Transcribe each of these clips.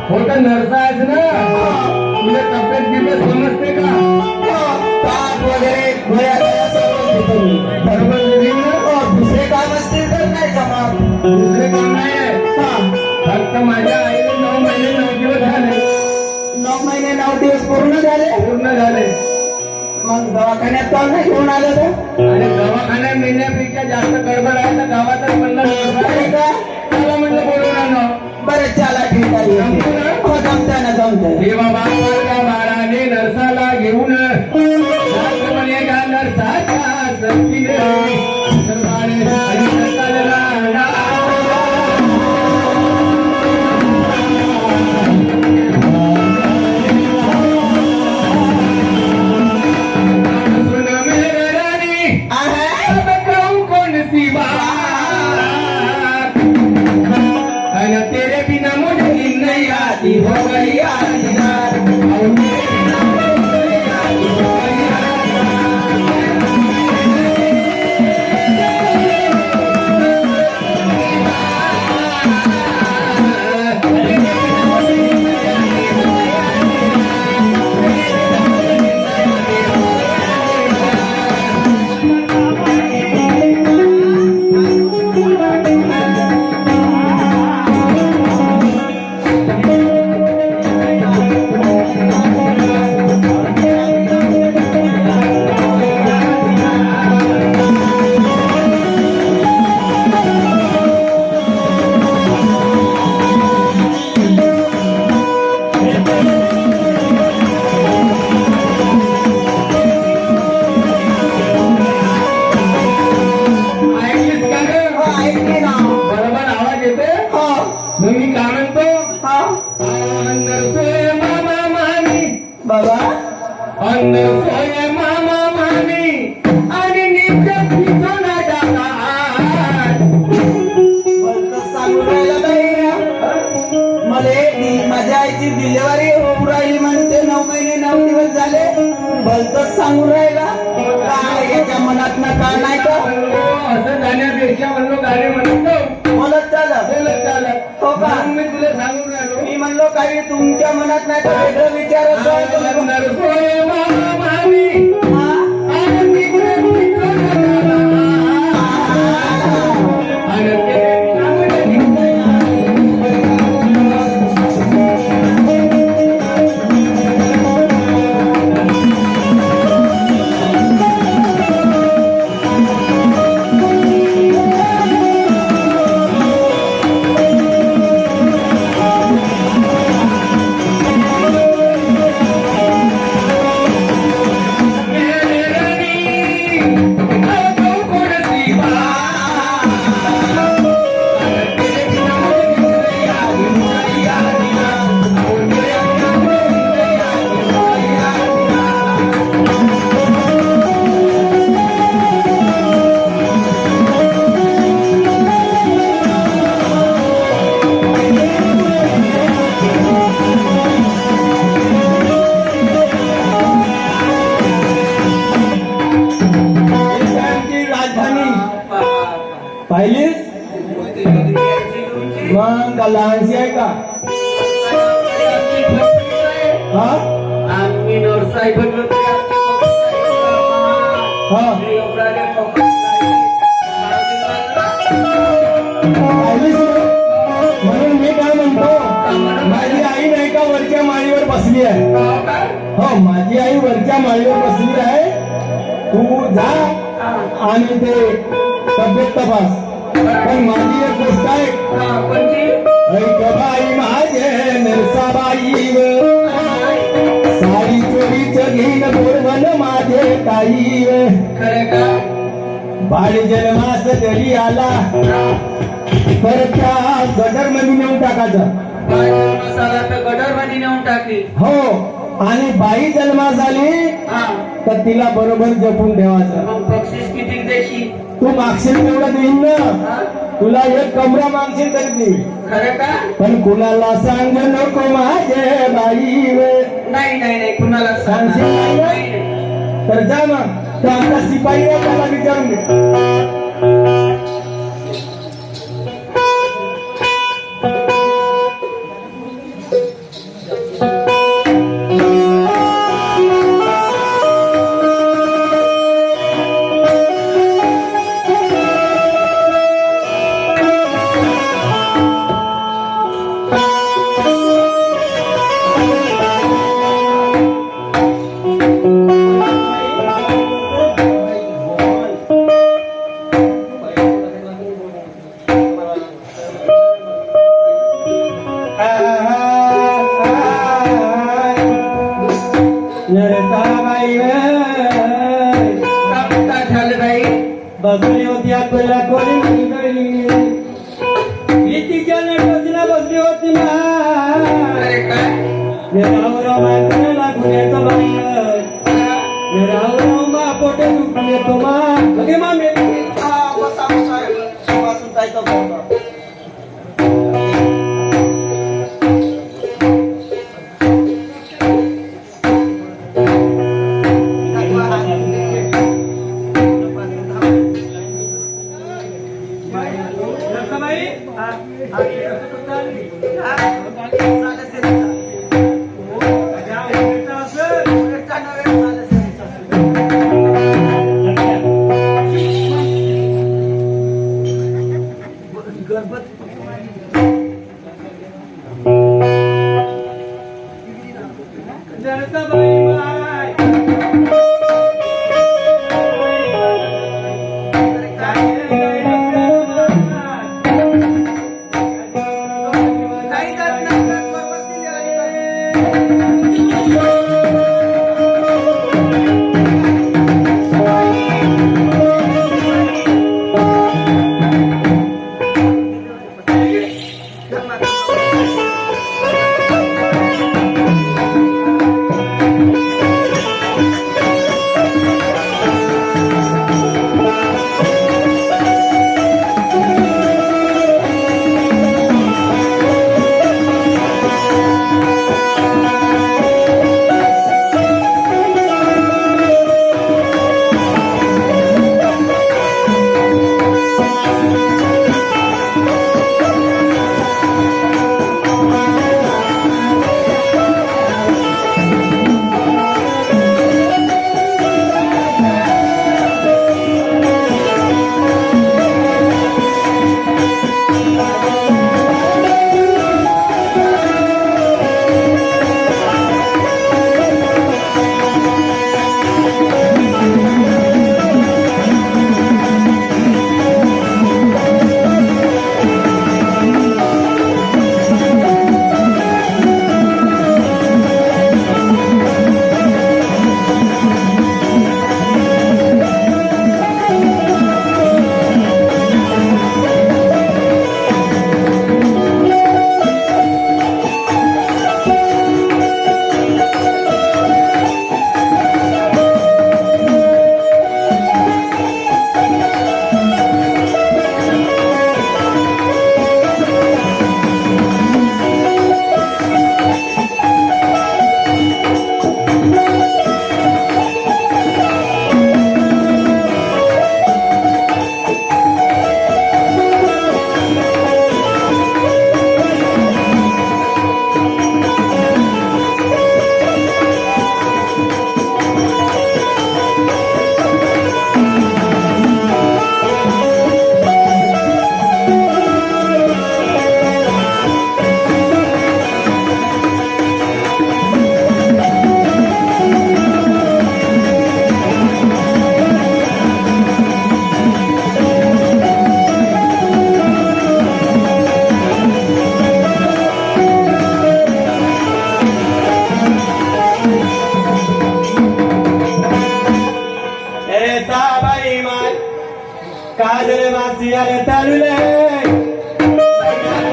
होतं नरसायच ना तुझ्या तब्येत बिब्येत समजते का ताप वगैरे गोळ्या सर्व देतो मी. बरोबर देईल ना दुसरे काम असतील तर नाही जमत. दुसरे काम नाही आहे फक्त माझ्या आईने 9 महिने 9 दिवस झाले 9 महिने 9 दिवस पूर्ण झाले. पूर्ण झाले मग दवाखान्यात तर नाही घेऊन आलं तर आणि दवाखान्यात नेण्यापेक्षा जास्त गडबड आहे तर गावातच म्हणलं आहे का? त्याला म्हणलं बोलून आणलं बरं चला ठीक आहे जमतं ना? हो जमतंय ना जमतंय. देवा बापाला बाळाने नरसाला घेऊन म्हणे का नरसाच्या संगीने बाळे आणि नरसाला तेरे बिना मुझे नींद नहीं आती हो गई आती यार और तेरे बिना मुझे नींद नहीं आती हो गई बाबा सोय मामा मामी आणि नित्य पिचोना जातात सांगून राहिला बाई मला माझ्या आईची डिलिव्हरी होऊन राहिली म्हणते 9 महिने 9 दिवस झाले भलतच सांगून राहिला काय याच्या मनात ना का नाही का असं जाण्यापेक्षा म्हणलो गाणे म्हणतो बोलत चालत बोलत चालत हो का मी तुला सांगून राहिलो मी म्हणलो काही तुमच्या मनात नाही का वेगळं विचार सोय मामा मामी आणि नित्य पिचोना जातात आणि पाहिलीस मग लहानशी आहे का हा आम्ही नरसाई बनलो म्हणून मी काय म्हणतो माझी आई नाही का वरच्या माळीवर बसली आहे हो माझी आई वरच्या माळीवर बसली आहे तू जा आणि ते तब्येत तपास पण माझी एक गोष्ट आहे ऐक बाई माझे नरसाबाई साडी चोरीच घेईन बोलवण माझे ताई खरं का बाळ जन्मास जरी आला तर त्या गटर मध्ये नेऊन टाकायचा मसाला तर गटर मध्ये नेऊन टाकली हो आणि बाई जन्मास आली तर तिला बरोबर जपून ठेवायचं मग बक्षीस किती द्यायची तू मागशील तेवढं देईन ना तुला एक कमरा मागशील तरी देईल खरं का पण कुणाला सांग नको माझे बाई नाही नाही नाही कुणाला सांगशील नाही ना? तर जा मग तो आपला शिपाई आहे त्याला विचारून घे बसली होती आपल्याला कोणी मंडळी मी तिच्या नटवतीला बसली होती ना अरे काय राव मात्र लागून येतो राव मा पोटे दुखून येतो मा लगे मा मेली बसा बसा वाचून जायचं होतं. काजल मासी आले तारुले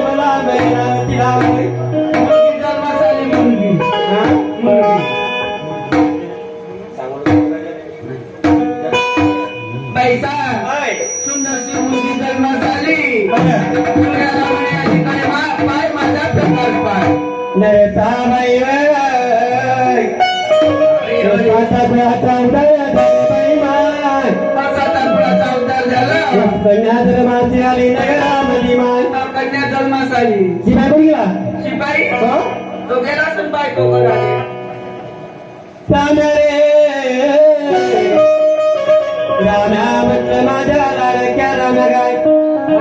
मला मेरा तिला पैसा सुंदरशी मुलगी जन्मास आली मुलग्याला म्हणे आधी काय पाय माझा प्रकाश पाय नरता बाई कन्या जन्माची आली नगरामध्ये मान कन्या जन्मास आली शिपाई कोण गेला शिपाई तो गेला असून बायको करायला राम्या रे राम्या म्हटलं माझ्या लाडक्या राम्या गाय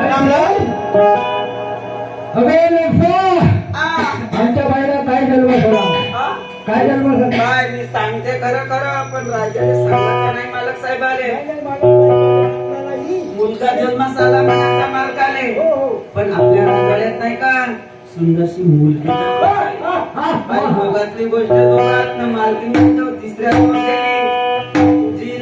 रामराम अबे आमच्या बाईला काय जन्म झाला काय जन्म झाला काय मी सांगते खरं खरं पण राजाने सांगायचं नाही मालक साहेब आले मुलगा जन्मास आला मनाच्या मालकाने पण आपल्या राजाळ्यात नाही का सुंदरशी मुलगी भोगातली गोष्ट दोघात मालकीने तिसऱ्या माझी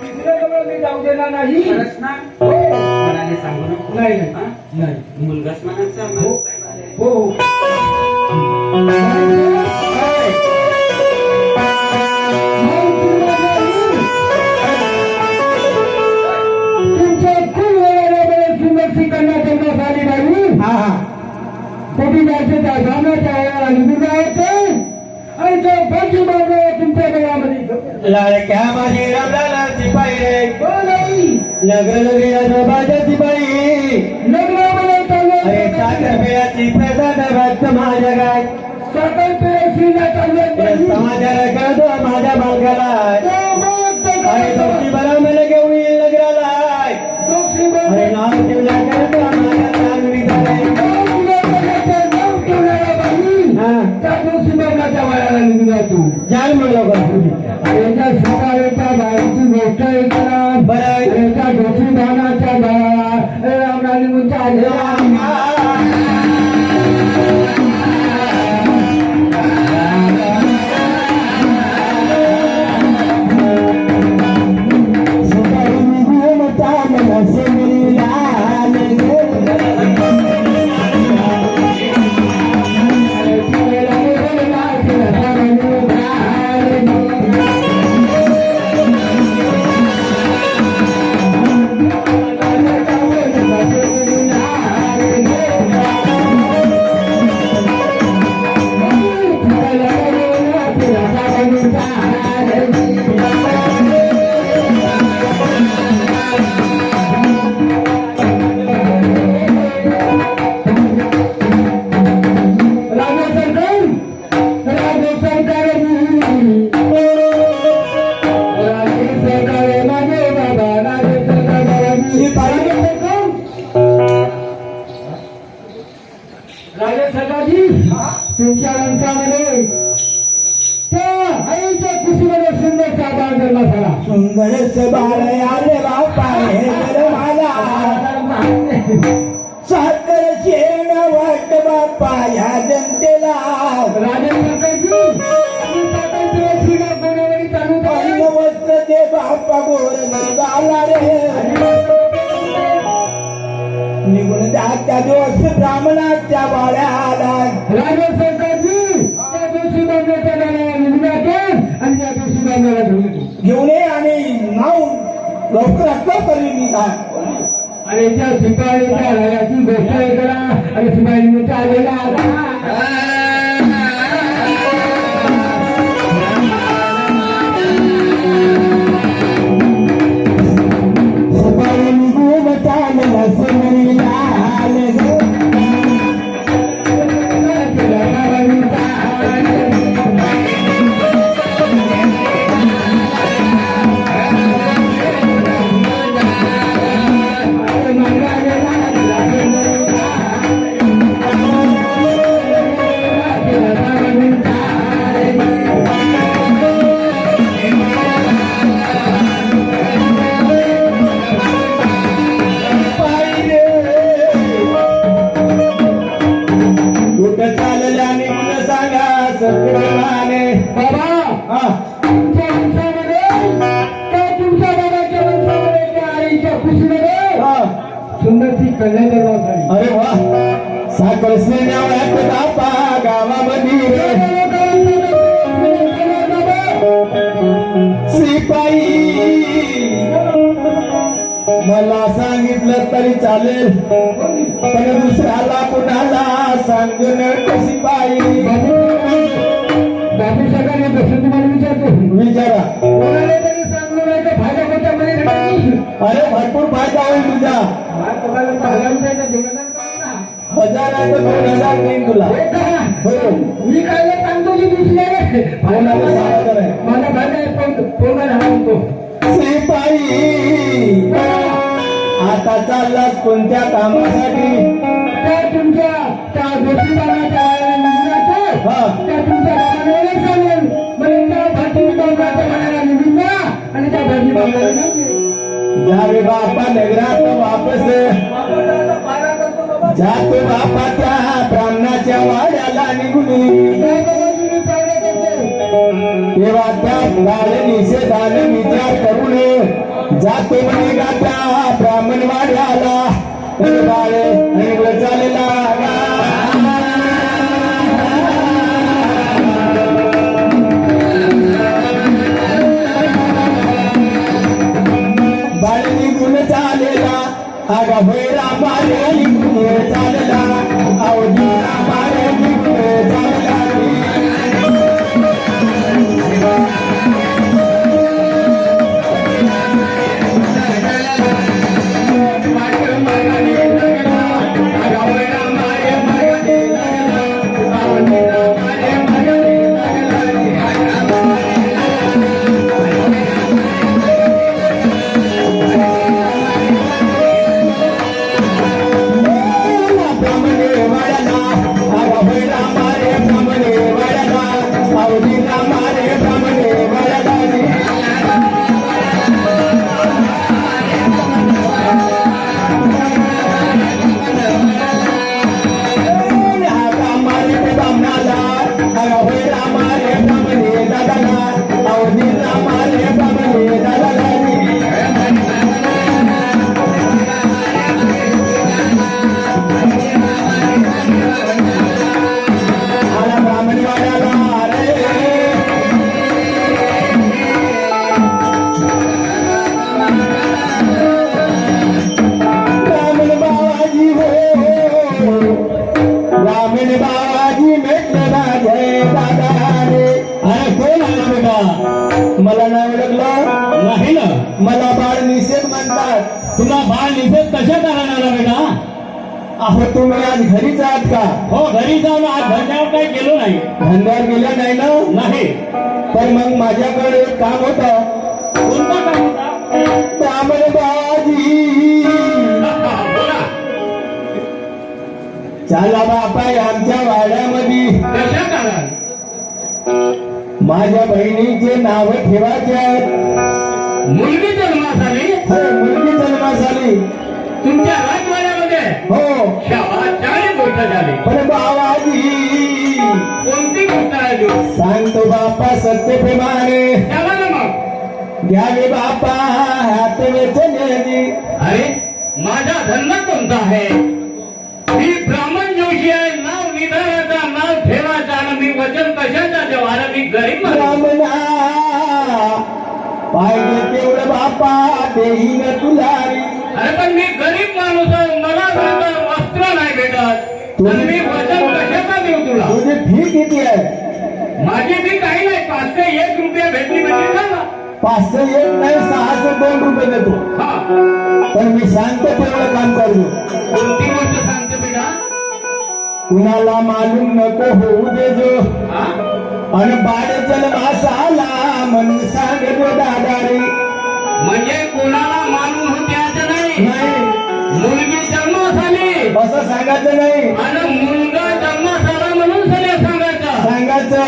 तिसऱ्या मी जाऊ देणार नाही. खरंच ना? हो. कोणाला सांगू नको. नाही हा? नाही मुलगाच म्हणायचा मालक साहेब आले. हो हो. तुमच्या खूप वेळेला सुंदरची कन्या जन्मास आली बाई. हा हा कोटी जायचे त्या जाण्याच्या वेळेला निघून जायचे आणि त्या बाजी मारले तुमच्या गळ्यामध्ये. लाडक्या माझी रंगाला शिपाई रे बोलाई लग्न लग्न बाजाची बाई लग्नामध्ये चालले साखरपेयाची प्रसाद भक्त माझ्या गाय साखरपेयाची चालले समाजाला कळतो माझ्या मालकाला आणि दोषी बरा मला घेऊन येईल नगराला अरे नाव ठेवल्या करतो माझ्या नागरिक जाल म्हणलं याच्या सकाळच्या बाहेरची गोष्ट ऐकणार बरं याच्या डोसी धानाच्या गाळा रामराणी तुमच्या वंशामध्ये त्या आईच्या कुशीमध्ये सुंदरचा बाळ जन्म झाला. सुंदरच बाळ आले बापा हे मला साखर शेण वाट बापा या जनतेला वस्त्र दे बापा गोर निघाला रे निघून त्या दिवस ब्राह्मणाच्या बाळ्याला राजा सरकारजी त्या दिवशी बांधण्याच्या गाड्या निघण्याच्या आणि त्या दिवशी बांधण्याला घेऊन ये आणि नाव लवकरात लवकर निघा आणि त्या शिपाईच्या राजाची गोष्ट करा आणि शिपाई आलेला सुंदरची कल्याण झाली. अरे वा साखर बापा गावामध्ये शिपाई मला सांगितलं तरी चालेल पण दुसऱ्याला कुणाला सांगू नको शिपाई. बाबू सगळ्यांनी कसं तुम्हाला विचारतो विचारा कोणाला तरी सांगू नाही तर फायदा होता म्हणे. अरे भरपूर फायदा होईल तुझा 1000 आहे तर 2000 देईन तुला. मी काय सांगतो की दुसऱ्या मला भागा शिपाई आता चाललास कोणत्या कामासाठी त्या तुमच्या त्या गोष्टीच्या त्या तुमच्या कामाला सांगेल म्हणजे त्या भाजी म्हणायला निघून जा आणि त्या भाजी बांधायला जावे बापा नगरात वापस जातो बापा त्या ब्राह्मणाच्या वाड्याला निघून तेव्हा त्या गाडी निषेधाने विचार करून जातो म्हणे गात्या ब्राह्मण वाड्याला बाळे आणि चालला बाळ निघून चालेला आगा भैरा मारे निघून चालला अवधी मारे निघून चालला मला नाही ओळखलं नाही ना मला बाळ निषेध म्हणतात तुला बाळ निषेध कशा करणार बेटा अहो तुम्ही आज घरीच आहात का हो घरी जाऊन आज धंद्यावर काही गेलो नाही धंद्यावर गेलं नाही ना नाही तर मग माझ्याकडे एक काम होतं कोणतं काम होतं तांबडबाजी चला बापा आमच्या वाड्यामध्ये कशा कारण माझ्या बहिणीचे नाव ठेवायचे आहेत मुलगी जन्मास आली हो मुलगी जन्मास आली तुमच्या राजवाड्यामध्ये हो शाबास गोष्ट झाली पण बाबाजी कोणती गोष्ट आहे सांगतो बापा सत्य प्रेमाने मग घ्यावे बापा हात वेचण्याची अरे माझा धंदा कोणता आहे मी ब्राह्मण जोशी आहे नाव निधाराचा नाव ठेवायचा आणि मी वचन कशाचा जेव्हा मी गरीब ब्राह्मणा पाहिजे तेवढं बापा देईन तुला अरे पण मी गरीब माणूस आहे मला वस्त्र नाही भेटत मी वचन कशाचा देऊ तुला तुझी फी किती आहे माझी फी काही नाही 501 रुपया भेटली म्हणजे का 501 नाही 602 रुपये देतो पण मी सांगतो तेवढं काम करतो कोणती गोष्ट सांगतो बेटा कुणाला मालूम नको होऊ दे जो आणि बाळ जन्मास आला म्हणून सांगतो दादा रे म्हणजे कोणाला मालूम होत्याचं नाही मुलगी जन्मास आली असं सांगायचं नाही आणि मुलगा जन्मास आला म्हणून सांगायचं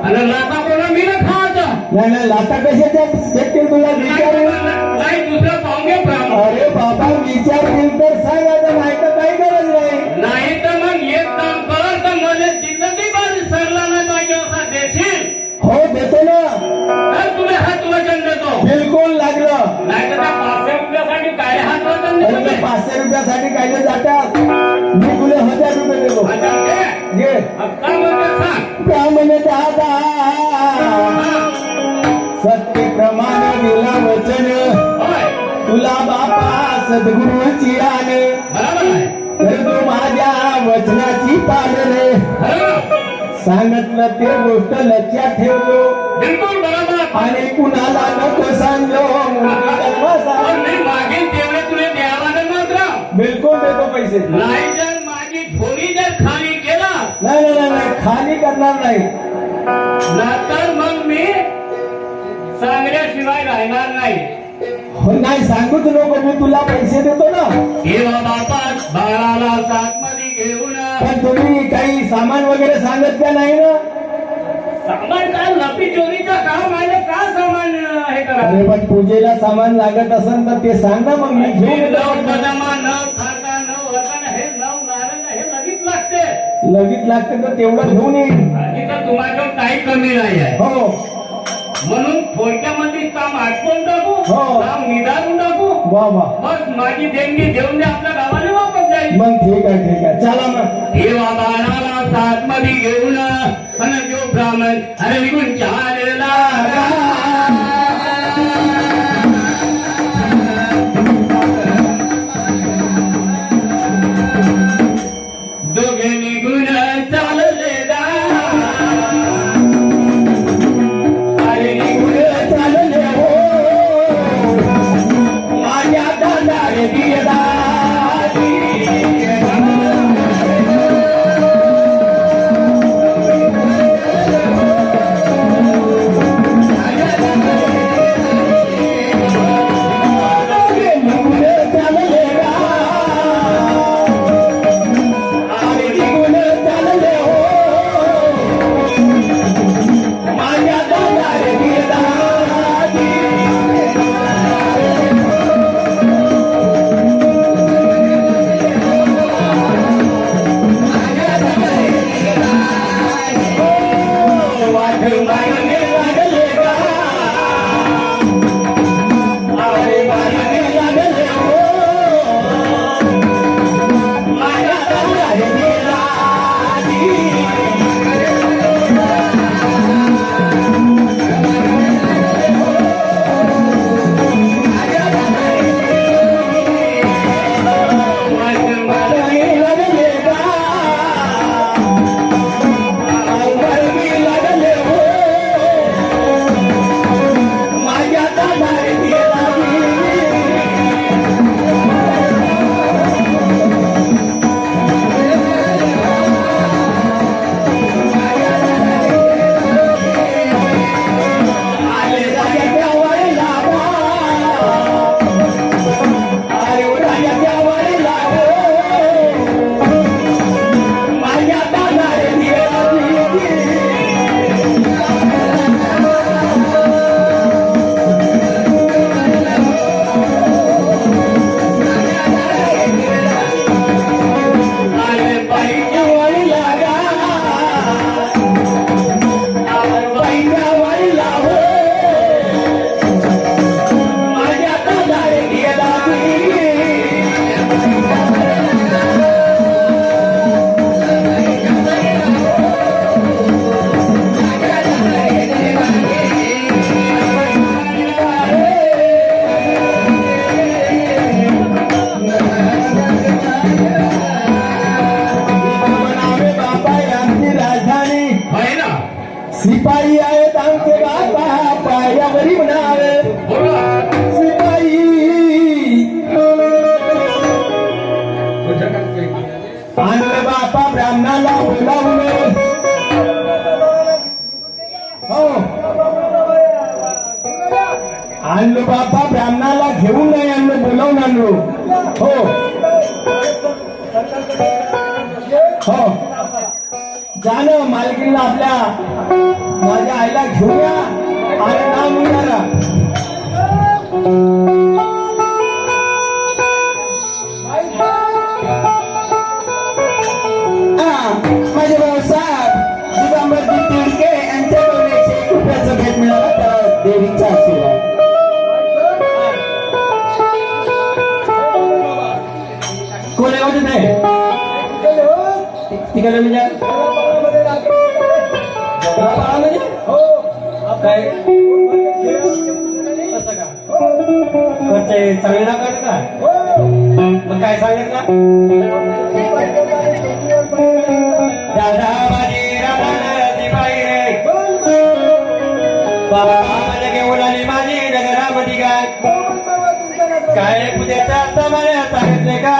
आणि लाता कोणा मी ना खायचं नाही लाता कशाच्या भेटतील तुला विचार नाही दुसरं पाहुणे अरे बाबा विचारतील तर सांगायचं नाही तर काही गरज नाही तर मग एक काम कर तर मला जिंदगी भर सरला नाही पाहिजे असा देशील हो देतो ना तर तुम्ही हात वचन देतो बिलकुल लागलं नाही तर 500 रुपयासाठी काय हात वचन देतो 500 रुपयासाठी काय जातात मी तुला 1000 रुपये देतो घे त्यामुळे दादा सत्य प्रमाण दिला वचन तुला बापा सद्गुरूची आणे तर तू माझ्या वचनाची पालने सांगितलं ते गोष्ट लक्षात ठेवतो बिलकुल बरोबर आणि कुणाला नको सांगलो मागील तेवढे तुला द्यावा मात्र बिलकुल देतो पैसे नाही जर माझी झोली जर खाली केला नाही खाली करणार नाही तर मग मी सांगल्याशिवाय राहणार नाही हो नाही सांगूच नको मी तुला पैसे देतो ना हे बाबा बाळाला साथमध्ये घेऊन पण तुम्ही काही सामान वगैरे सांगत का नाही ना सामान काय लपी चोरीचं काम आहे का सामान हे करा अरे पण पूजेला सामान लागत असेल तर ते सांग ना मग मी घेऊन लगेच लागते तर तेवढं घेऊन येईल तुम्हाला काही कमी नाही आहे हो म्हणून थोडक्यामध्ये काम आटवून टाकू हो. नाव निदारून टाकू वा वा बस माझी देणगी देऊन दे आपल्या गावाला वापस जाईल मग ठीक आहे चला मग देवा बाळाला साथ मध्ये घेऊन आणि जो ब्राह्मण अरे निघून चालला दोघे निघून चालले अरे निघून चालले हो माझ्या दादारे दियदा सिपाही आहेत आमचे बाबा पायावरी म्हणावे सिपाही आणलं बापा ब्राह्मणाला बोलावून हो आणलं बापा ब्राह्मणाला घेऊन नाही आणलं बोलावून आणलो हो हो जाणं मालकीला आपल्या माझ्या आईला घेऊया आणि नाव मुलाला माझे भाऊसाहेब दिगंबरजी तिडके यांच्याकडून 101 रुपयाचा भेट मिळाला तर देवीचा आशीर्वाद कोणी होते नाही तिकडे म्हणजे काय चांगले ना काढ का मग काय सांगितलं दादा माझी रामाची बाई रे बाबा माझ्या घेऊन आली माझी नगरामध्ये काय पुण्याचा सामान सांगितले का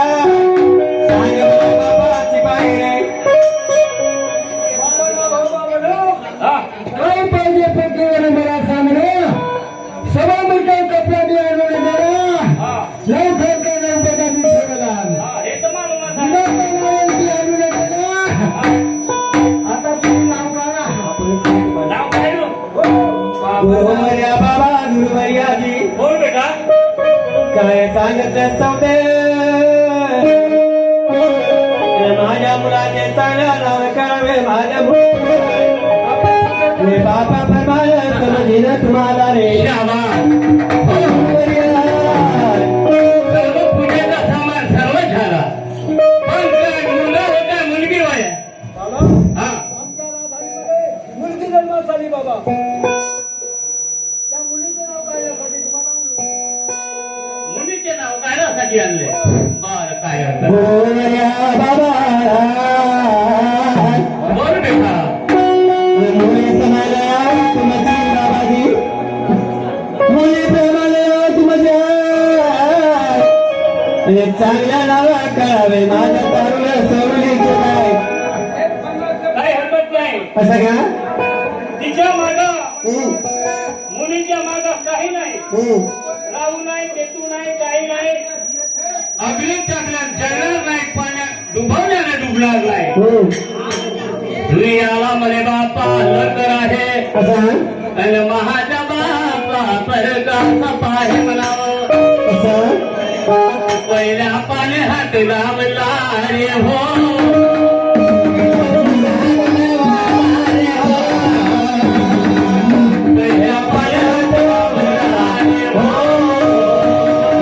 सांग बाबाची बाई रे काय पाहिजे प्रत्येकाने मला सांगणं सभा मिळतो कपडा बियाणे मला लवकर का गणपती ठेवला आता तुम्ही नाव गुरुवर्या बाबा गुरुवर्याजी बोल बेटा काय सांगितलं चौथे माझ्या मुलाचे चांगल्या नाव करावे माझ्या बाबा फरमाया समजीन तुम्हाला रे हा आमच्या राधाईमध्ये मुलगी जन्मास आली बाबा. त्या मुलीचे नाव काढण्यासाठी तुम्हाला आणलं. मुलीचे नाव काढण्यासाठी आणले. बर काय हरकत गोऱ्या बाबा बोल बेटा. मुली समाया तुमची बाबाजी मुली प्रेमाला तुमच्या चांगल्या नावा कळावे माझ्या तारुण्या सोडलीचे काय काही हरकत नाही. असं का तिच्या माग हम्म, मुलीच्या माग काही नाही. हम्म. राहू नाही, पेटू नाही, काही नाही. अग्नीत टाकल्यात जळणार नाही, पाण्यात डुबवल्याने डुबणार नाही. हम्म. तुम्ही याला म्हणे बापा लकर आहे असं आणि महाजा बापा परगाचा पाहे म्हणावं. असं पहिल्या पाने हात लावला रे हो. पहिल्या पाने हात लावला रे हो.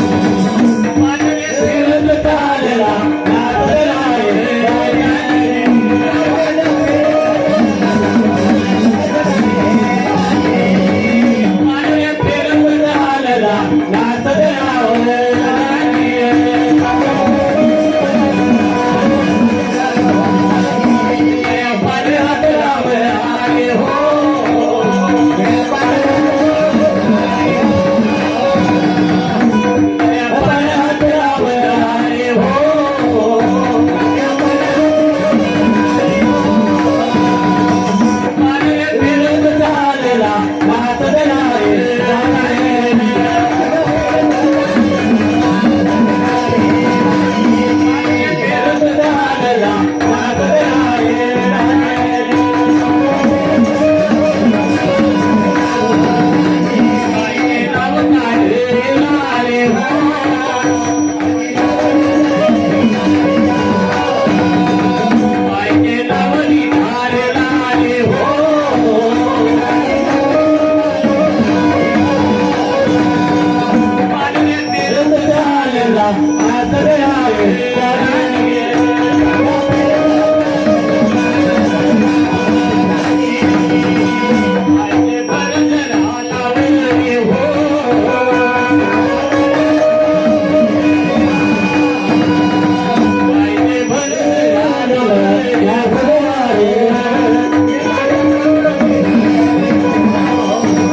पाने फिरत चालला नाचला रे राजाने. पाने फिरत चालला नाचला रे राजाने. पाने हात लावला रे हो. पाने हात लावला रे हो. पाने फिरत चालला नाचला रे राजाने. पाने फिरत चालला नाचला रे राजाने. पाये नाव काढला रे हो. पाये नावली धारला रे हो. पाने फिरत चालला नाचला रे राजाने. पाये भरत लावला रे हो. पाये भरत लावला रे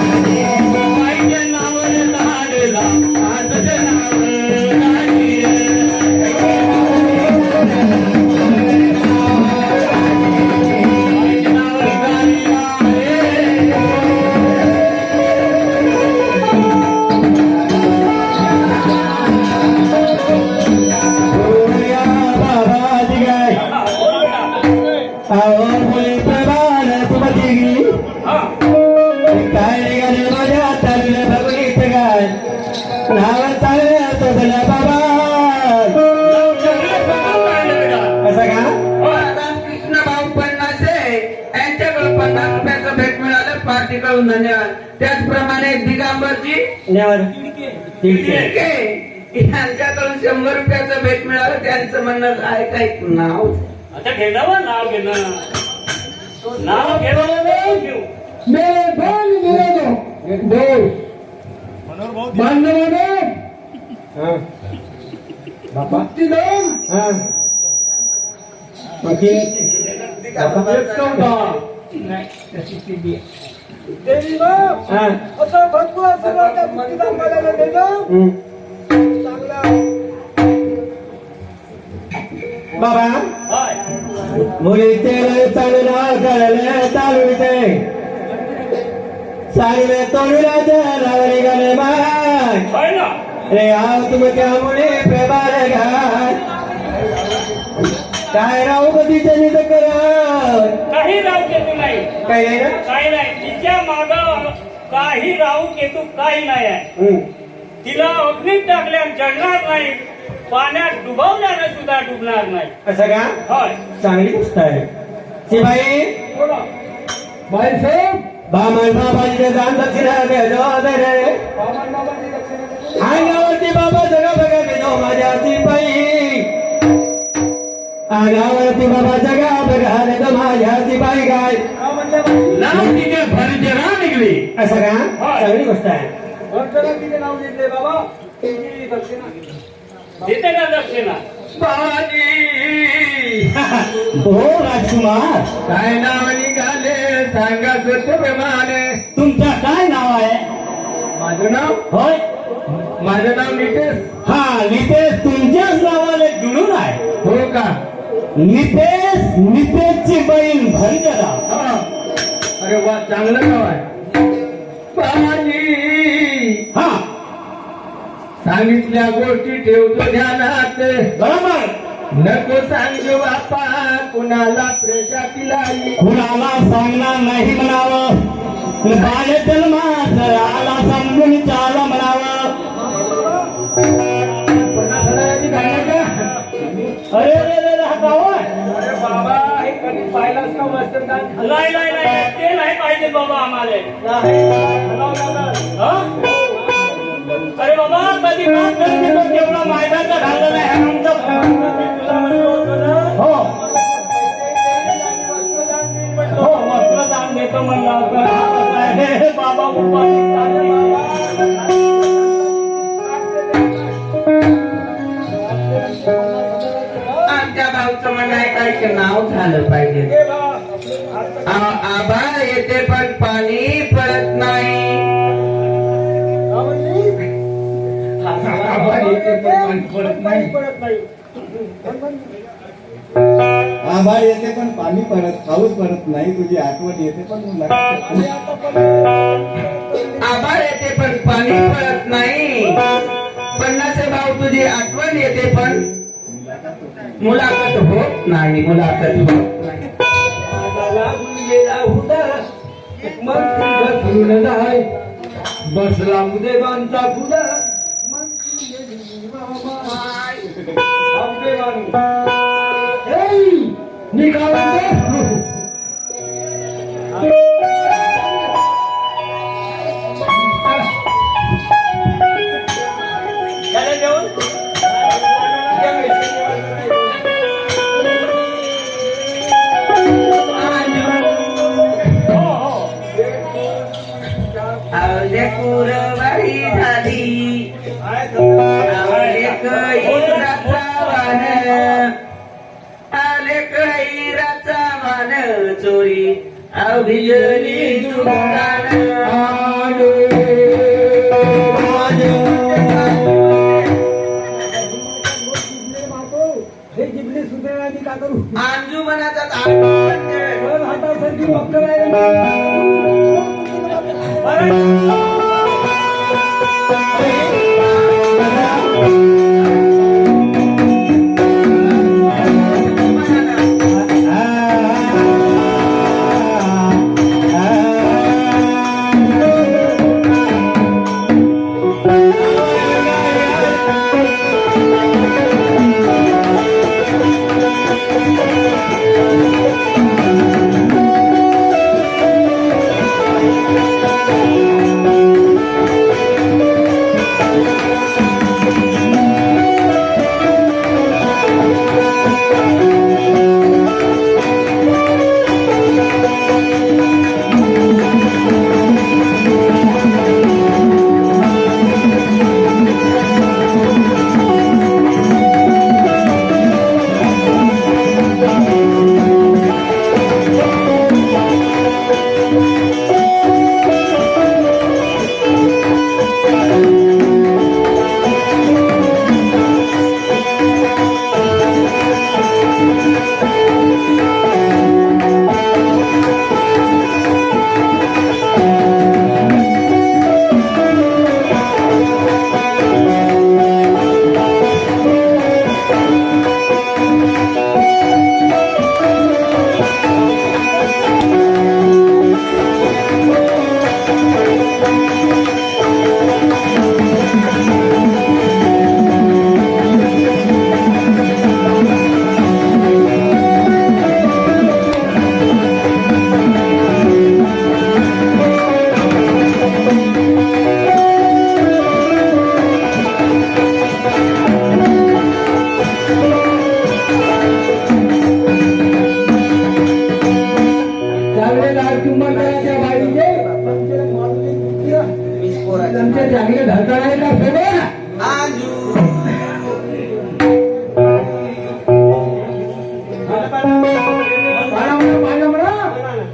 पाये नावर धाडला हातचं नाव नाही. पाये नावर धाडला रे. गोऱ्या बाबाजी काय आवड मुली प्रमाण तुमची काय निघाले माझ्या तारुण्या भगवीत काय नाव चांगल्या तोडल्या बाबा असं का रामकृष्ण भाऊ 50 आहे. यांच्याकडे 50 रुपयाचं भेट मिळालं पार्टीकडून धन्यवाद. त्याचप्रमाणे दिगंबरजी न्यावर ठीक आहे तिडके यांच्याकडून 100 रुपयाचं भेट मिळालं. त्यांचं म्हणणं आहे काही नाव आता घेणं नाव घेणं नाव घेऊ. मेरे दोन विरोध दोन बांधवाने हा बापा मुक्ती दोन हा बाकी देवी बाप हा असं भरपूर सगळं त्या मुक्तीदाराला देणं हम्म. चांगलं. बाबा होय. मुलीचे चालणार करायला चालूचे चांगले तोडीराचे लावले गाणे माय होय ना. रे आव तुमच्या मुली प्रेमाने घाल काय राहू कधी त्यांनी तर करा काही राव केतू नाही. काही नाही ना काही नाही. तिच्या माग काही राहू केतू काही नाही आहे. हम्म. तिला अग्नीत टाकल्या जळणार नाही, पाण्यात डुबवल्याने सुद्धा डुबणार नाही. असं का होय. चांगली गोष्ट आहे शिबाई बोला. बाईसाहेब बामण बाबाजीने दान दक्षिणा द्यायचं रे बाबा बाबाची दक्षिणा देतो. अंगावरती बाबा जगा बघा घेतो माझ्या शिबाई आगावरती बाबाच्या गाव घाले तर माझ्याची बाई गाय. नाव तिथे भरजरा निघली. असं का? होय. चांगली गोष्ट आहे. तिथे नाव घेतले बाबा तुझी दक्षिणा देते का दक्षिणा? हो राजकुमार, काय नाव निघाले सांगा प्रमाणे. तुमचं काय नाव आहे? माझं नाव होय. माझं नाव नितेश. हा, नितेश तुमच्याच नावाने जुळून आहे. हो का? नितेशची बहीण भंजरा. हा. अरे वा, चांगलं नाव आहे. पाणी हा, सांगितल्या गोष्टी ठेवतो ध्यानात. बरोबर. नको सांगू बापा कुणाला प्रेशाची लाई. कुणाला सांगणार नाही म्हणावं. बाल जन्मात आला समजून चाला म्हणावं. पन्नास हजाराची गाणं का? अरे रे रे रे, हा गाव आहे. अरे बाबा हे कधी पाहिलास का वस्त्र दान नाही नाही नाही ते नाही पाहिजे बाबा आम्हाला. हा? अरे बाबा कधी काम करते तो तेवढा मैदानचा घाललेला आहे आमचा. हो हो, वस्त्रदान देतो म्हणला होता. हे बाबा उपाशी आमच्या भाऊचं म्हणणं आहे काय की नाव झालं पाहिजे. आभाळ येते पण पाणी पडत नाही. आभाळ येते पण पाणी पडत नाही. आभाळ येते पण पाणी पाऊस पडत नाही. तुझी आठवण येते पण आभाळ येते पण पाणी पडत नाही. पन्नाचे भाऊ तुझी आठवण येते पण मुलाखत होत नाही. मुलाखत होत नाही. बसला उदेवांचा फुला. झालं जेवण? हो हो. आवले कुरवाडी झाली. आवले कैराचा वान. आले कैराचा वान चोरी अभिजली दुकान. हे जिबली सुधारणी का करू? अंजुमनाचा हातासाठी फक्त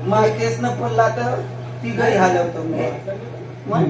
मार्केस न पडला तर ती घरी हलवतो मी म्हण.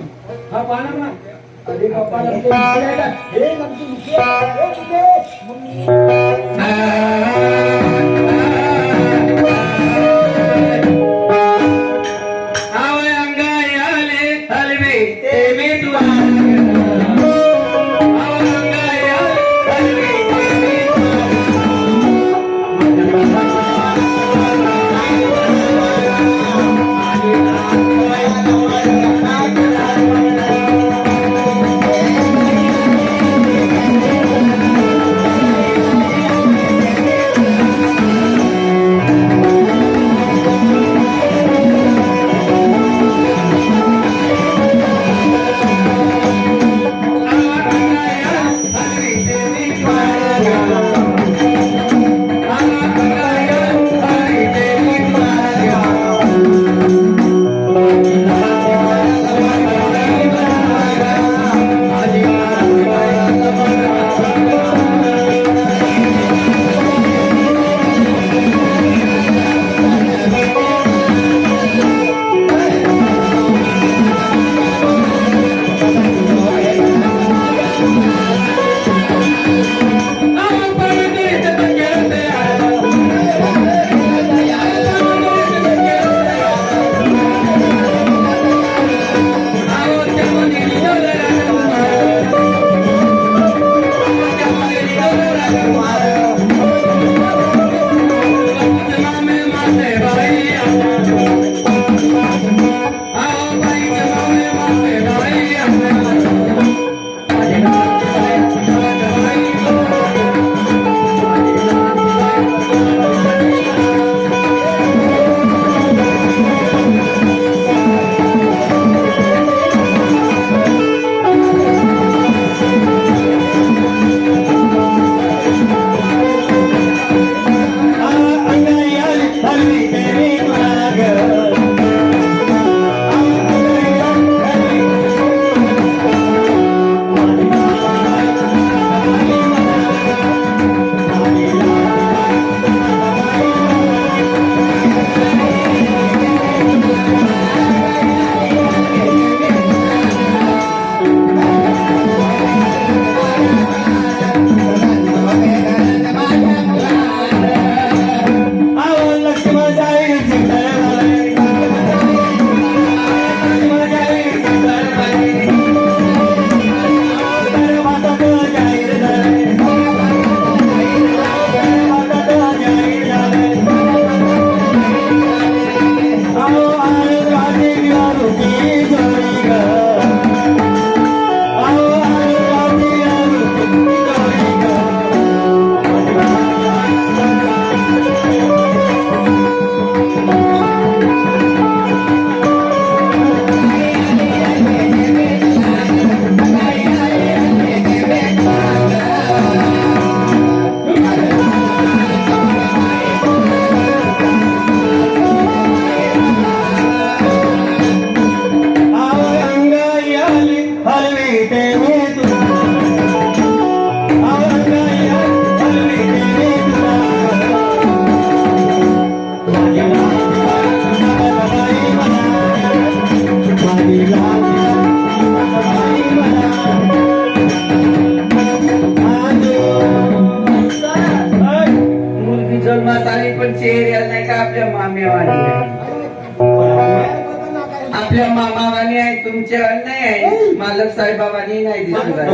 आपल्या मामावानी आहे, तुमचे अन्याय आहे, मालक साहेबावानी नाही दिसत आहे.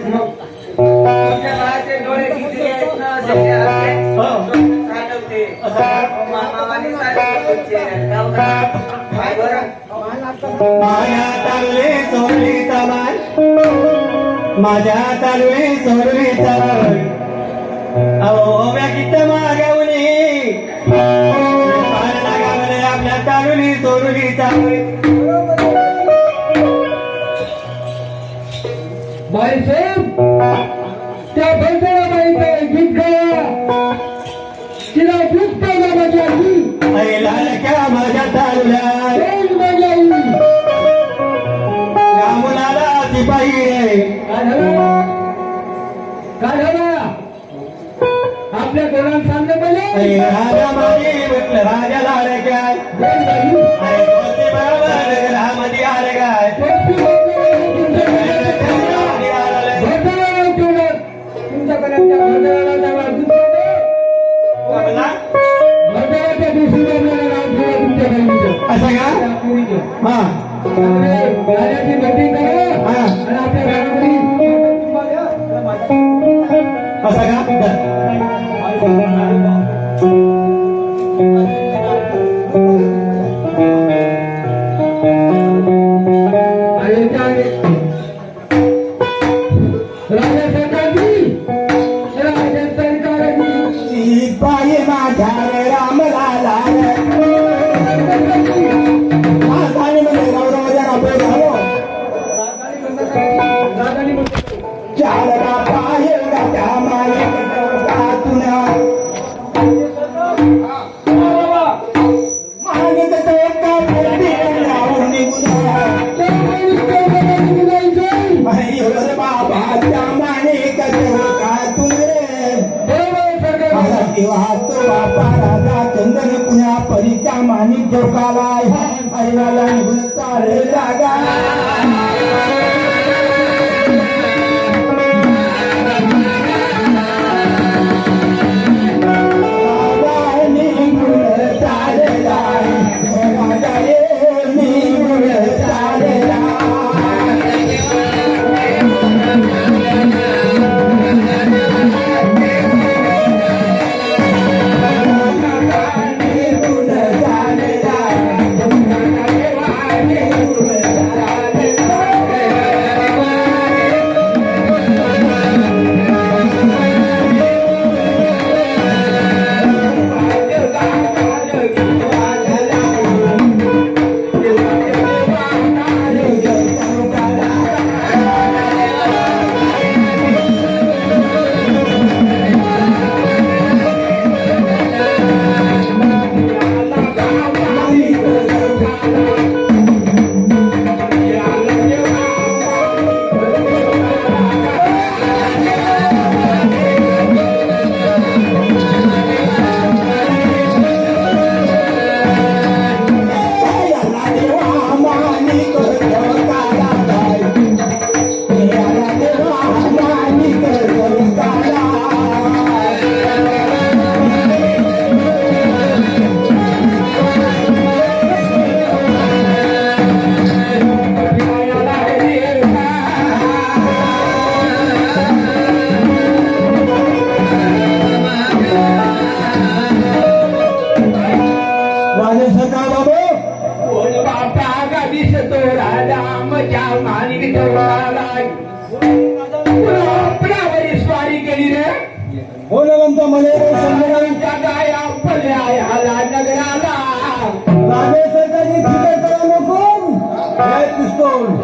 मग तुमच्या बाळाचे डोळे किती आहेत ना, त्याचे हात चालवते. मामावानी चालवते तुमचे. काय बरं? माझ्या तालवे चोरली तमाल, माझ्या तालवे चोरली तमाल, अहो म्या किती मागवली आपल्या तालुली चोरली तमाल. बाईसाहेब, त्या बैठका बाईचं गीत गाया, तिला दुःख पाहिला माझी आई. अरे लालक्या माझ्या तालुल्या एक माझी आई. या मुलाला शिपाई रे. काय झालं? काय झालं? आपल्या तोंडात सांगलं पहिले अरे राजा माझी म्हटलं राजाला आलं काय कोण बाई? अरे कोणती बरोबर घरामध्ये आलं काय कोणती बाई? तुमच्याकडे आलं घोटाळा नाही ठेवणार. तुमच्याकडे त्या घोटाळ्याला जावा. घोटाळ्याच्या दिवशी आपल्याला नाव ठेवा तुमच्या बहिणीचं. असं का त्या पोरीचं. हा गाण्याची मीटिंग करा हा. आणि आपल्या घरामध्ये असं का आणि राजा सरकारजी राजा सरकारजी पायी माझ्या रामलाला चालला पाय त्या माये मागित तो का लावून बाबा त्या माने कातून रे वाहतो बापा राजा चंदन पुण्या परीच्या मानिक झोकालाय हरिवाला निघून चाले लागा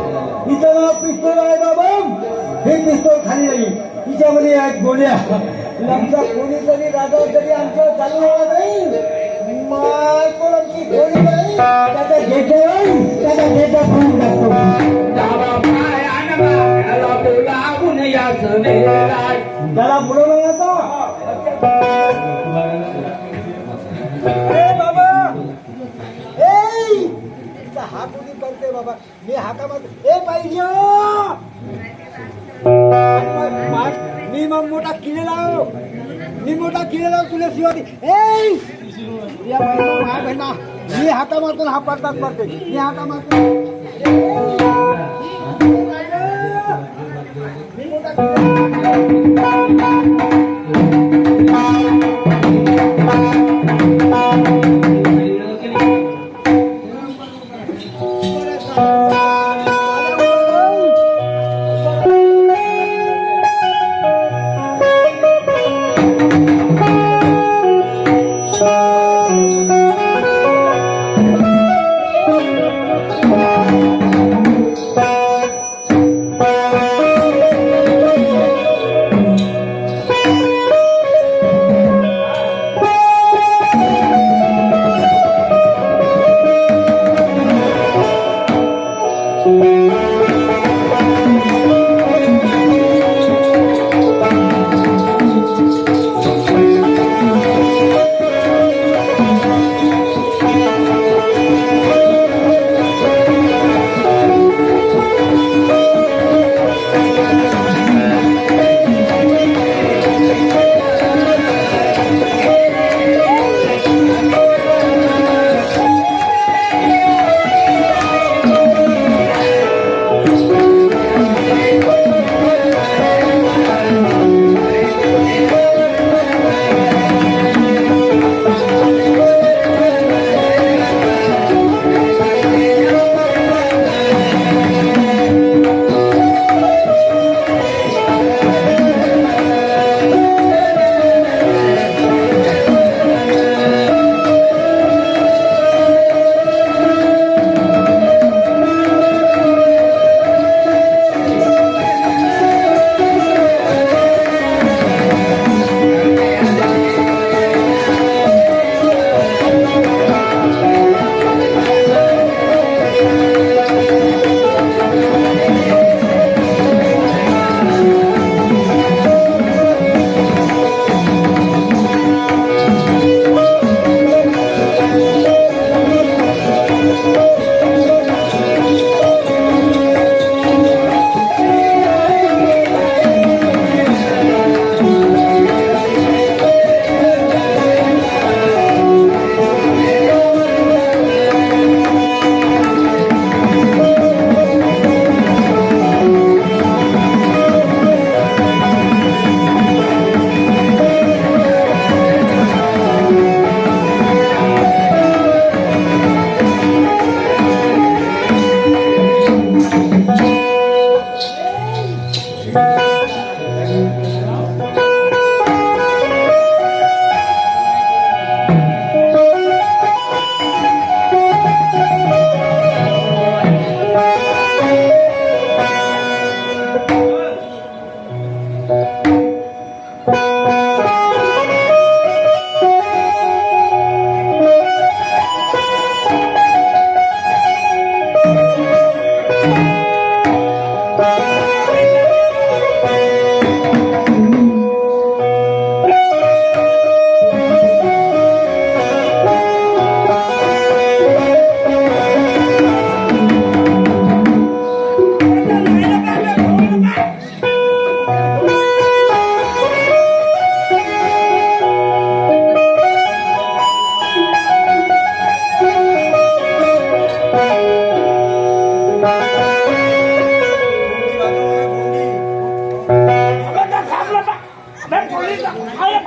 पिस्तूल आहे बाबा हे पिस्तूल खाली नाही तिच्यामध्ये आहेत गोळ्या आमचा कोणी जरी राजा जरी आमच्या चालू होणार नाही मायकोल आमची गोळी नाही त्याचा घेतो त्याचा घेतो फोन टाकतो त्याला बोलवलं बाबा हा कोणी करते बाबा मी हाका मारतो ए पाहिजे मी मग मोठा किल्लेला तुला शिवाजी या बहिणा मी हाका मारतो हा पडतात मारते मी हाका मारतो मी मोठा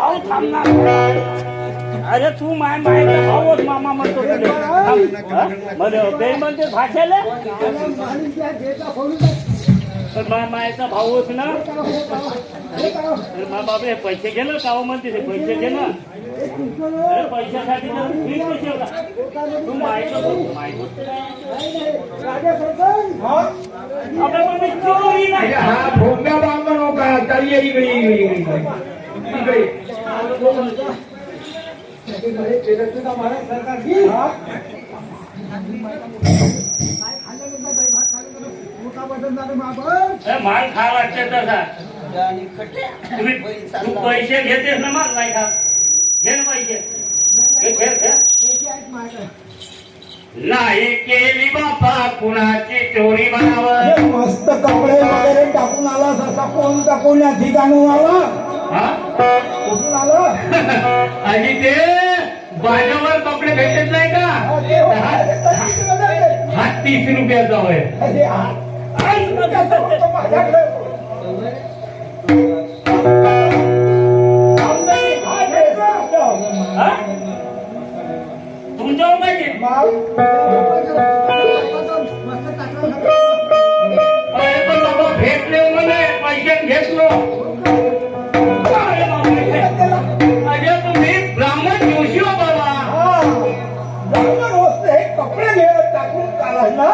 भाऊ थांबणार. अरे तू मायचा भाऊच मामा म्हणतो तुले. थांब. मध्ये बेईमानते भाषेले पण मायचा भाऊच ना. तर मा बाबा पैसे घे ना. काव म्हणते ते पैसे घे ना. अरे पैशासाठी तर ठीक कशी होता. तू मायचं बोल. माय चोरी नाही. हा भोंगा बांधा नका. चल ये इकडे इकडे माल खा वाटते तसा. तुम्ही तू पैसे घेतेस ना. माल नाही खा. घे ना पैसे. घे खेळ. नाही केली बापा कुणाची चोरी बनावं. मस्त कपडे वगैरे टाकून आला असा कोण या ठिकाणून आला. हा कुठून आला. आणि ते बाजावर कपडे भेटत नाही का. हा 30 रुपयाचा होय. तुमच्यावर पाहिजे. पण बाबा भेटले म्हणे पैसे घेतलो. अरे तुम्ही ब्राह्मण जोशी हो बाबा. कपडे घे टाकून चालाय ना.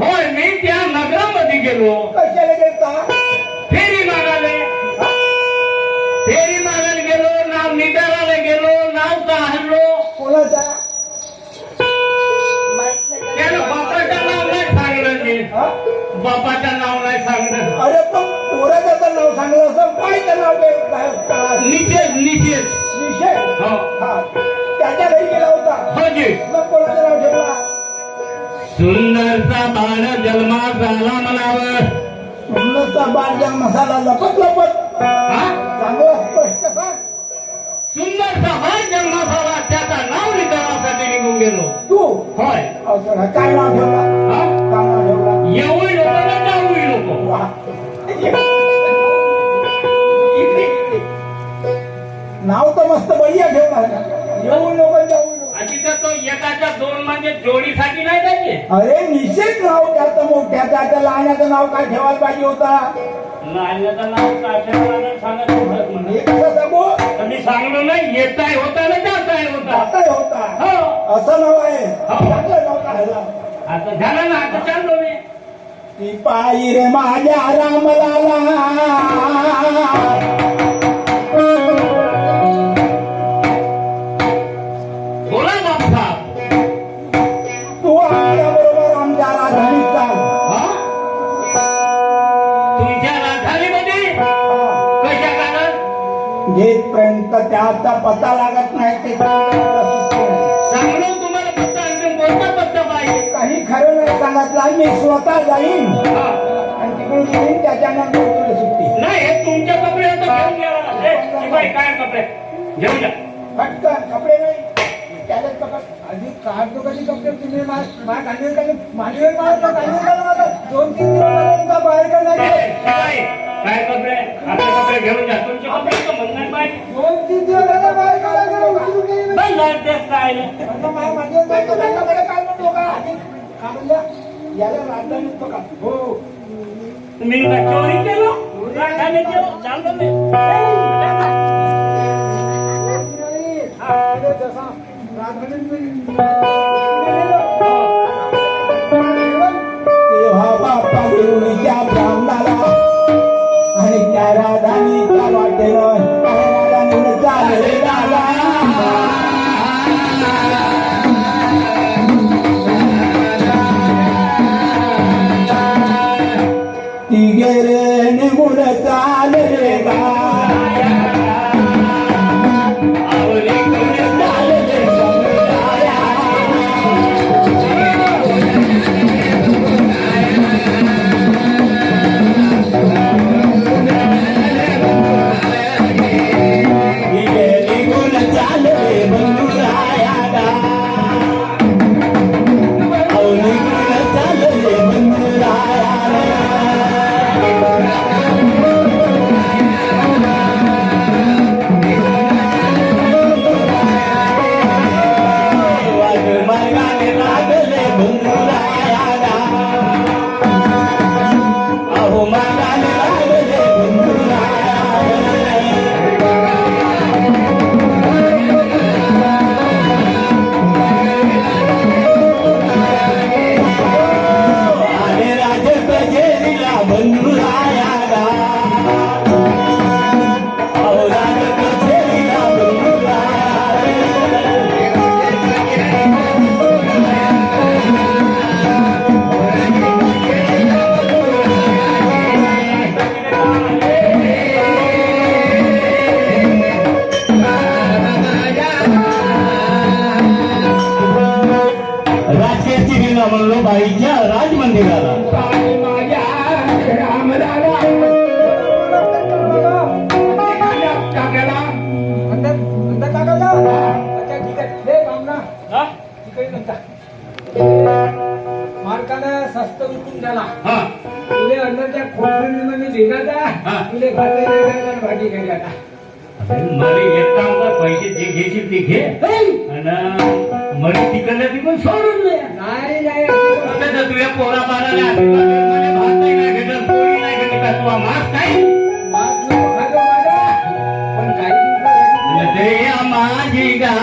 होय मी त्या नगरामध्ये गेलो. कशाला गेलता. फेरी मागायला. फेरी मागायला गेलो. नाव निकालाला गेलो. नाव काढलो. कोणाचा. त्यानं बापाचं नाव नाही सांगलं. मी बापाचं नाव नाही सांगलं. अरे पण पोराचं नाव सांगलं असं काय नाव. निषेध निषेध. विषय हो त्याच्या घरी गेला होता. हो जी. मग कोणाचं नाव ठेवला. सुंदरचा बाळ जन्मास आला म्हणावं. सुंदरचा बाळ मसाला लपत हा चांगला स्पष्ट सांग. सुंदरचा बाळ जन्मास आला. त्याचा नाव निकालासाठी निघून गेलो. तू होय. असं काय नाव ठेवला. हा काय नाव ठेवला. येऊही नको ना जाऊही नको. वा. नाव तर मस्त बढिया ठेवला. येऊ नको जाऊ नको. अशी तर तो एकाच्या दोन म्हणजे जोडीसाठी नाही त्याचे. अरे निश्चित नाव त्याचं मोठ्याचा. त्या लहानाचं नाव काय ठेवायला पाहिजे होता. नाण्याचं नाव काय सांगत होतं. हे कसं सांगू. तर मी सांगलो नाही. येताय होता ना जाताय होता. जाताय होता. हो असं नाव आहे. हो. चांगलं नाव काढलं. आता झालं ना. आता चाललो मी. ती पायी रे माझ्या रामलाला. बोला बापा. तू आमच्या बरोबर आमच्या राजधानीत चाल. हा तुमच्या राजधानीमध्ये कशा कारण. जेपर्यंत त्याचा पत्ता लागत नाही ते सांगलो तुम्हाला पत्ता. आणखी कोणता पत्ता पाहिजे. काही खरं नाही सांगितलं. मी स्वतः जाईन हा. आणि तिकडून येईन. त्याच्यानंतर तुला सुट्टी. नाही हे तुमचे कपडे आता घेऊन गेला. ए, बाई काय कपडे घेऊन जा. पटकन कपडे नाही. त्यालाच कपडे आधी काढतो. कधी कपडे तुम्ही माझे दोन तीन दिवस बाहेर का नाही. काय कपडे. आपले कपडे घेऊन जा. तुमचे कपडे तर म्हणणार बाई. 2-3 दिवस झाले बाहेर काढा गेलो. बस लाट देस काय नाही. याला राजधानीत बघा. हो तुम्ही का चोरी केलो. राजधानी केलो. चालतो मी. तेव्हा बाप्पा घेऊन त्या ब्राह्मणाला आणि त्या राधानीच्या वाटेनं राधानीनं चालले दादा. ती गेले निघून चालले गा. आवली कोणी चालले समुदाया. जिजाबाईच्या राजमंदिराला. पाणी माझ्या रामलाला टाकायला हा? मार्कानं स्वस्त विकून झाला हा. तुले अंदर त्या खोपडीमध्ये भेगायचा हा. तुले भाजी नाही द्यायला भाजी नाही द्यायला मला एक काम कर, पैसे जे घ्यायचे ते घे आणि मला तिकडल्या तिकडून सोडून दे. नाही नाही आता जर तुझ्या पोरा बाळाला आशीर्वाद देत, मला भात नाही काय भेटत, पोळी नाही भेटत, का तुला मास काय? मास नको खाजो माझा पण काही दिवसासाठी दया माझी गा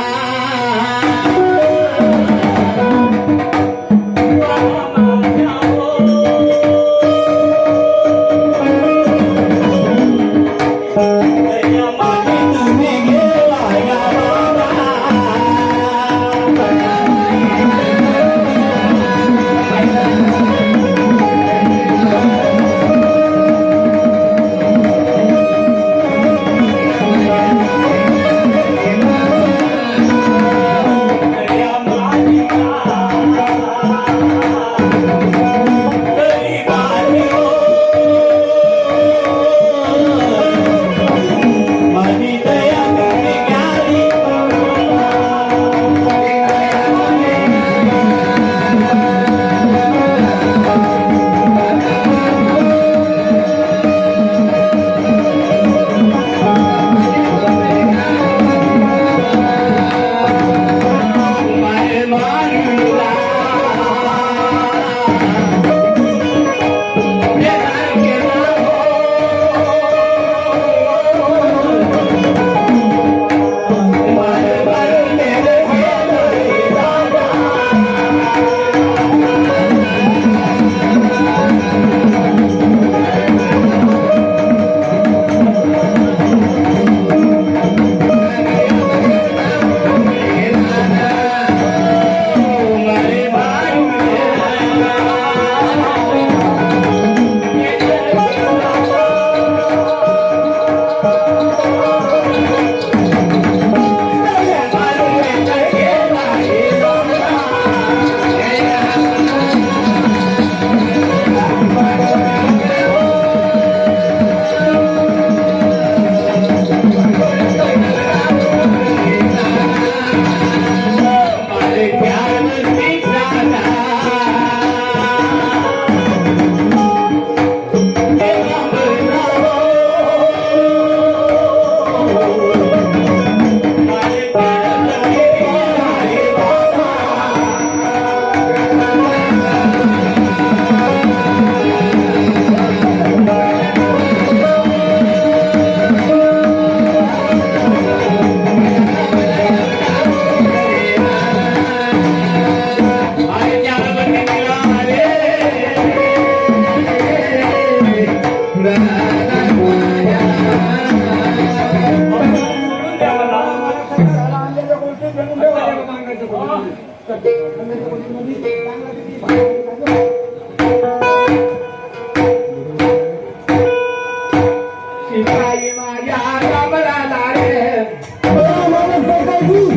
शिपाई माझ्या रामलाला रे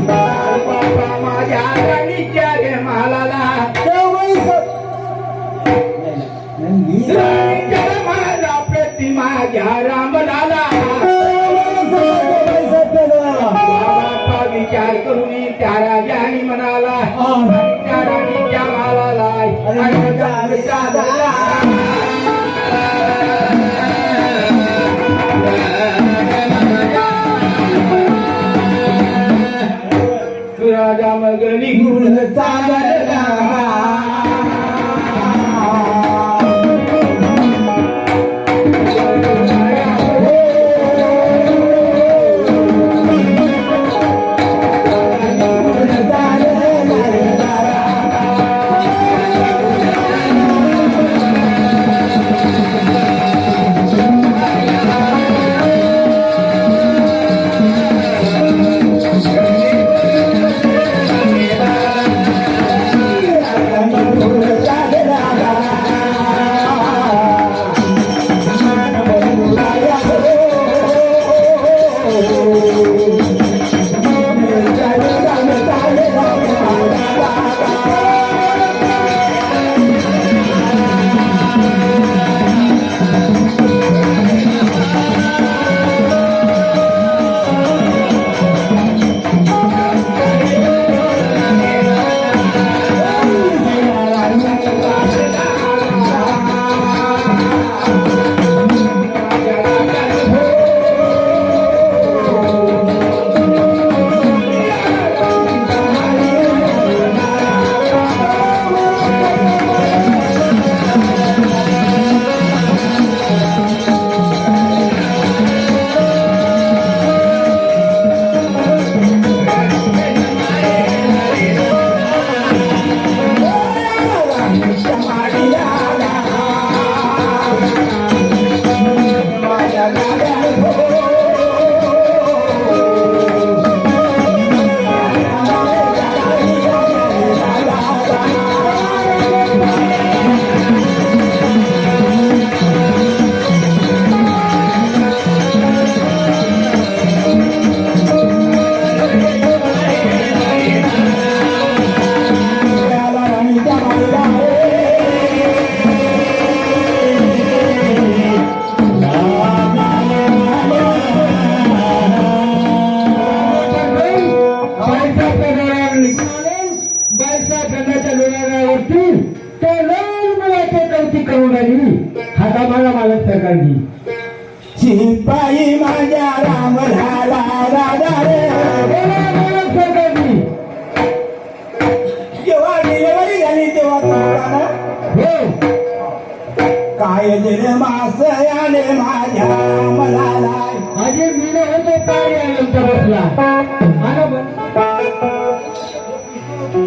बाबा माझ्या राणीच्या रे मालाला राणीच्या मला प्रति माझ्या रामलाला बाबाचा विचार करून त्या राजाने म्हणाला त्या राणीच्या मालाला राजा मगनी गुण चालला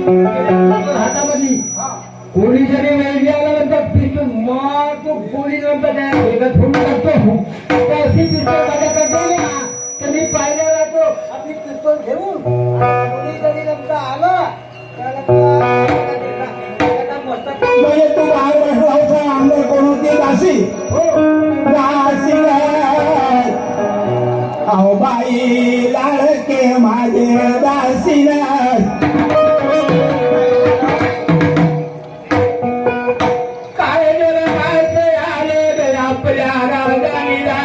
हातामध्ये कोणी जरी वेळी आल्यानंतर पिस्तूल मारतो कोणी नंतर त्या भेगात फोडून टाकतो तर अशी पिस्तूल माझ्या करतो ना तर मी पाहिला जातो आपली पिस्तूल घेऊन कोणी जरी नंतर आलं त्याला मस्त म्हणजे तू बाहेर बसला होता आमदार कोण होती दासी हो दासी अहो बाई लाडके माझे दासी काय जरा काय आले रे आपल्या राजधानीला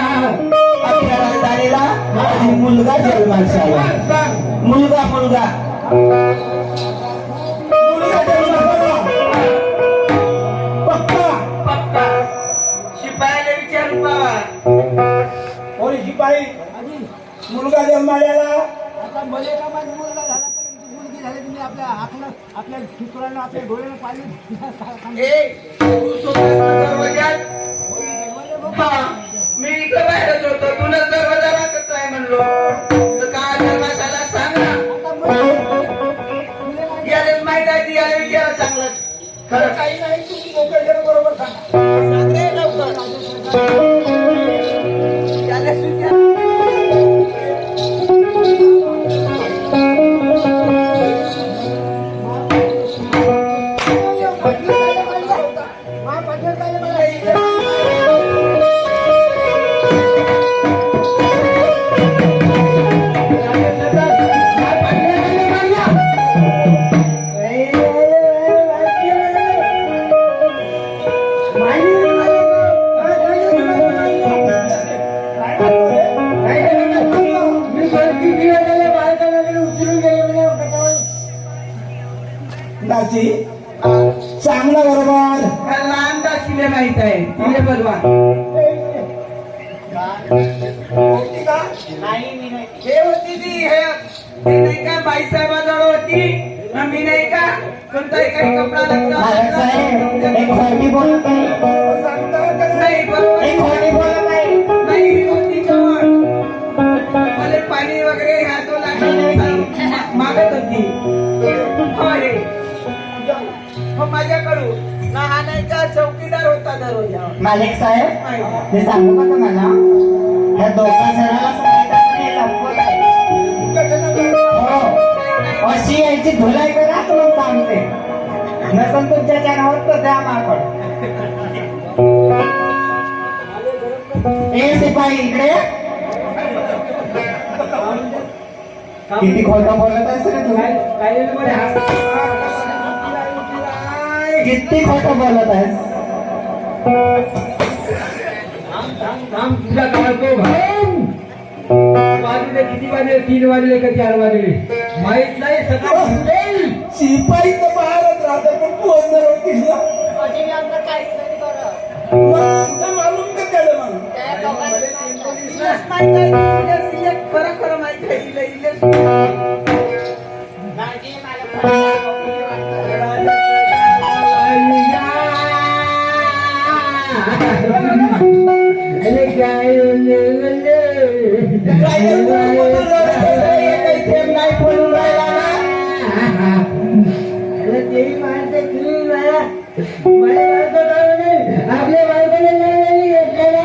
आपल्या राजधानीला माझी मुलगा जन्मास आला मुलगा मुलगा मुलगा जन्मास आला पक्का पप्पा शिपायाला विचारून पावा कोणी शिपाई मुलगा जन्माला आता मले का माझा मुलगा झाला तर मुलगी झाली तुम्ही आपल्या आपल्या चित्रांना आपल्या डोळ्यानं पाहिजे ए तू स्वतःच दरवाजात हा मी इकडे बाहेरच होतो तुला दरवाजा वाचत आहे म्हणलो तर काय जन्माला सांग ना यालाच माहित आहे ती याला विचारा चांगलं खरं काही नाही तुम्ही मोकळ्या बरोबर सांगा सांगे लवकर यालाच विचार दासी चांगला बरोबर लहान दाशीले माहित आहे तिले बलवा नाही मी नाही हे होती ती हे ती नाही का बाईसाहेबाजवळ होती मी नाही का कोणताही काही कपडा लागला नाही बरोबर नाही ही होती जवळ मला पाणी वगैरे हातो लागला मागत होती होय हो माझ्याकडून ना हा नाही का चौकीदार होता दररोज मालिक साहेब मी सांगू का तुम्हाला या दोघा जणाला हो अशी यायची धुलाई करा तुम्हाला सांगते नसन तुमच्या जनावर तर द्या मारपड ए सिपाही इकडे किती खोटं बोलत आहेस रे तू किती खोटं बोलत आहेस तुझा काढतो वाजले किती वाजले 3 वाजले का 4 वाजले माहित नाही सकाळी शिपाई तर बाहेरच राहतात पण तू अंदर होतीस ना तुझं मालूम का त्याला मालूम खरं खरं माहिती आहे अरे काय नाही पडून राहिला तेही माणसं तुम्ही माझ्या आपल्या बायकोने नाही घेतलेला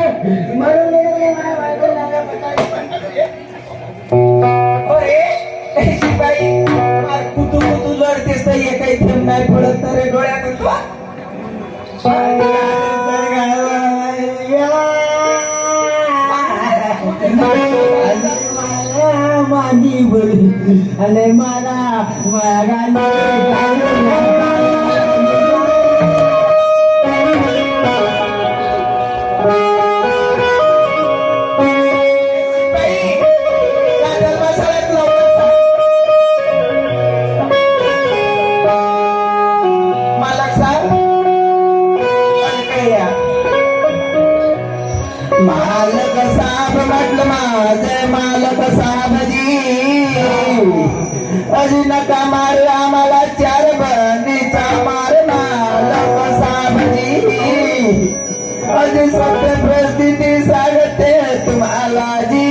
म्हणून माझ्या बायकोला शिपाई कुतू कुतू लढतेस तर एकही थेंब नाही पडत तर रे डोळ्यात माझी बोली आणि मला मालक साहेब म्हटलं माझे मालक साहेबजी अजी नका मार आम्हाला 4 बंदीचा मार मालक साहेबजी अजी सत्य परिस्थिती सांगते तुम्हाला जी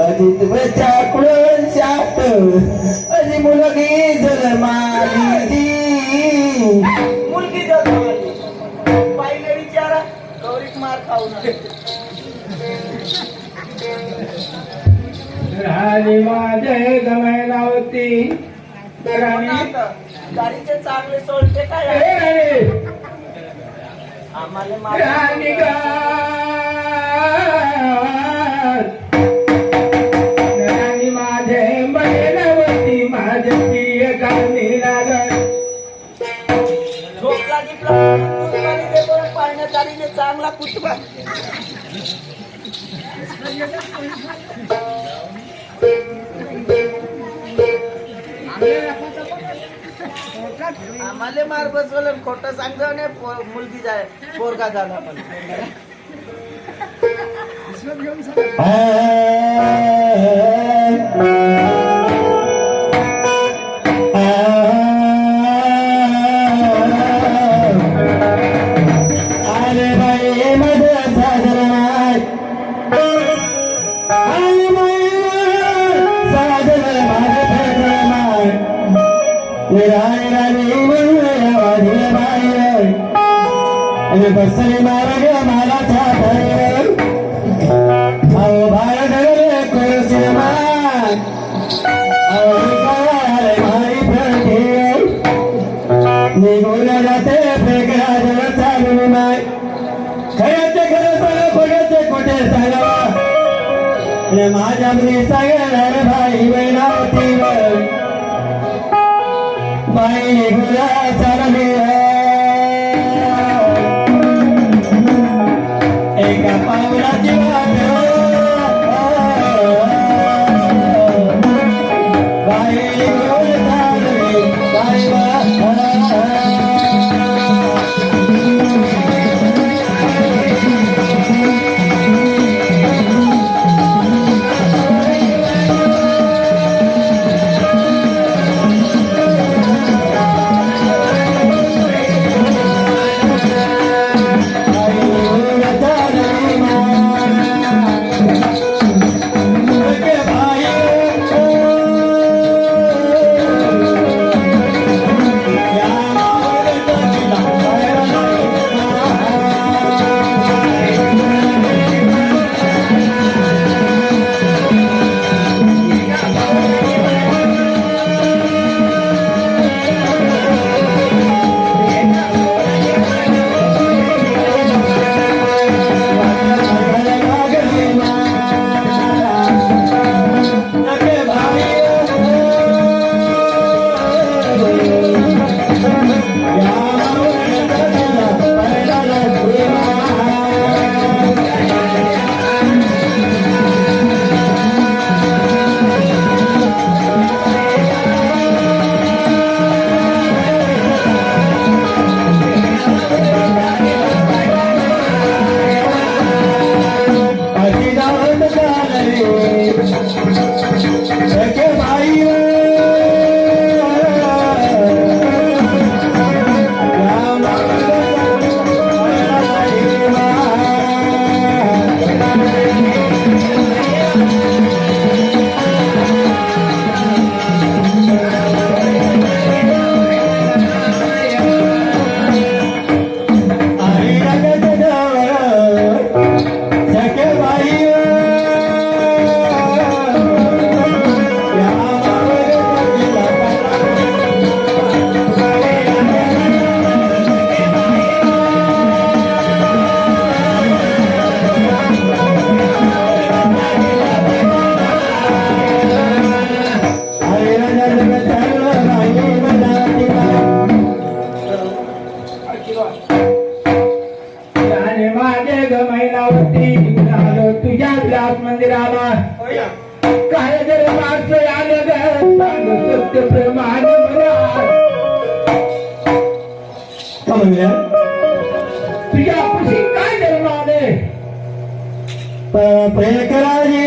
अजी तुमच्या कुळशात अजी मुलगी आणि माझे गमायला होती गाडीचे चांगले सोडते काय आम्हाला राणी राणी माझे बैलवती माझे प्रिय गाणी लागत झोपला गिपला पाळण्यात गाडीने चांगला कुटुंबा आम्हाला मार बसवलं खोटं सांगतो ने मुलगी जाय पोरगा झाला पण अरे बाई मध्ये साजराय आणि साजर माझे फेटमाय निराय राणी वाढील बाई आणि बसली मार्ग मला छापाय अहो भारत रे कुरसिमा अहो मारी फटे निघून जाते फेकरा जग चालून माय खऱ्याचे खरं सांगा खोट्याचे खोटे सांगावा माझ्या मुली सांगणार भाई बहिणावती बाई निघून चालली एका पावलाची वाट बाई निघून चालली बाई मंदिराला काय जर माणसं आलं ग सत्य प्रेमाने मला तुझ्या खुशी काय जन्म आले प्रेकराजी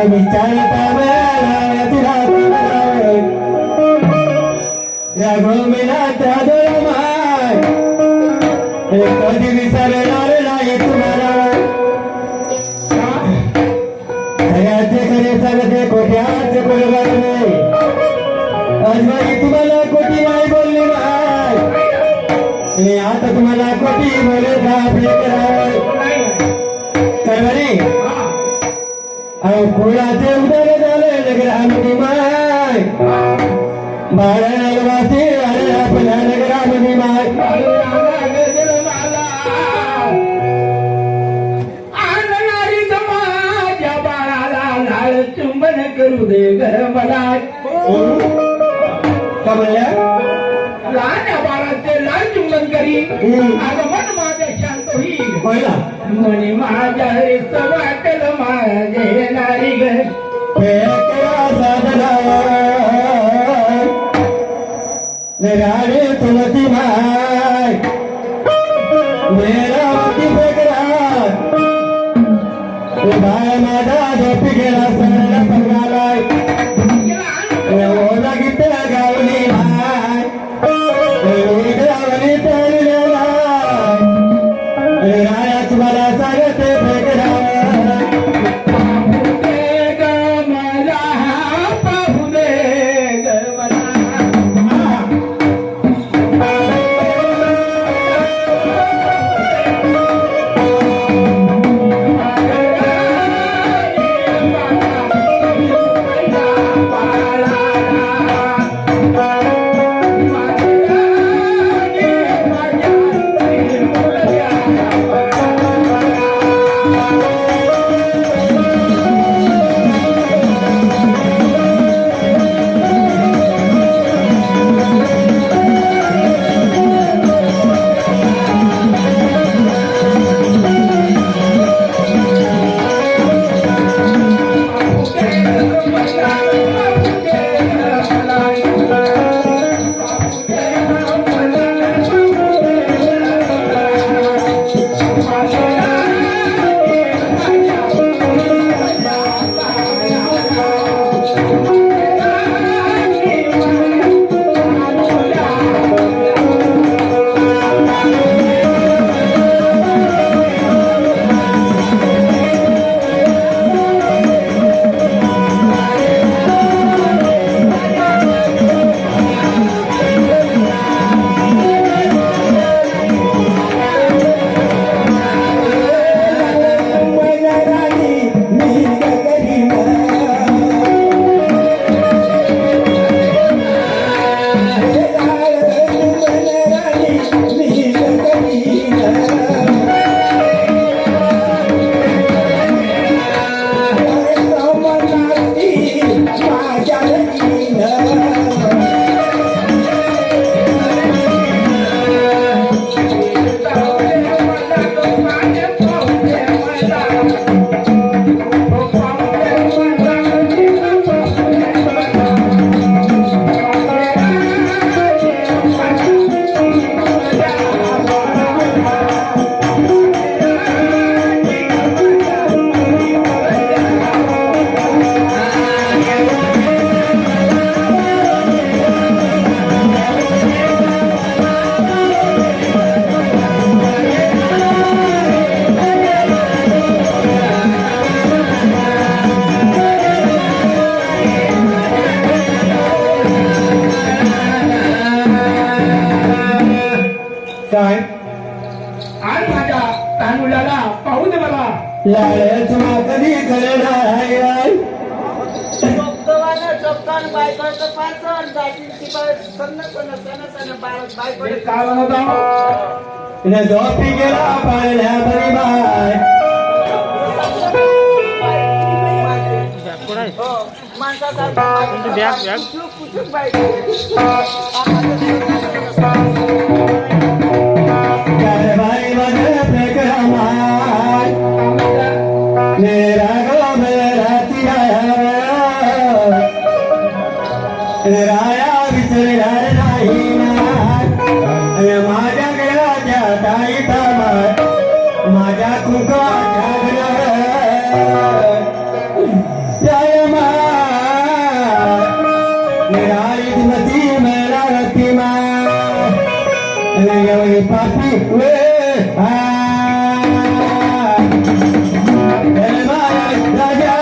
विचारता तुला या गोमिनाच्या दोमाय कधी विसरणार नाही तुम्हाला खऱ्याचे खरे सांगते खोट्याचे बरोबर नाही अजवाई तुम्हाला खोटी नाही बोलली नाही आता तुम्हाला खोटी बोलत आपले करावं करणारी कुळाचे उदर झाले नगरामध्ये माय बाळवासी अरे आपल्या नगरामध्ये माय आणणारी माझ्या बाळाला लाळ चुंबन करू दे घर मला का म्हणल्या लहान बाळाचे लाळ चुंबन करी आगमन माझ्या शांत होईल पहिला म्हणे माझ्या हरीच वाटल माझे येणारी घर राणे तुलसी माय मेरावती बेकरार बाय माझा झोपी गेला सरळ पगालाय ओला गीत गावली माय गावली तळलेला राया तुम्हाला सांगते बेकरार काय आज माझ्या तांदुळाला पाहू दे मला लाळच कधी करणार चपकान बायकोचं पाचन जातीची सन्न सन्न सन्न सन्न बायको काय म्हणत आहो? झोपी गेला पाळल्या बरी बाय माणसाचा कुठून बायको बाई मध्ये प्रेमाय मेरा गो मेरा राया विसरणार नाही माझ्या गळ्याच्या ताईता माझ्या कुकाच्या मती मेरा रती मा पापी वे राजा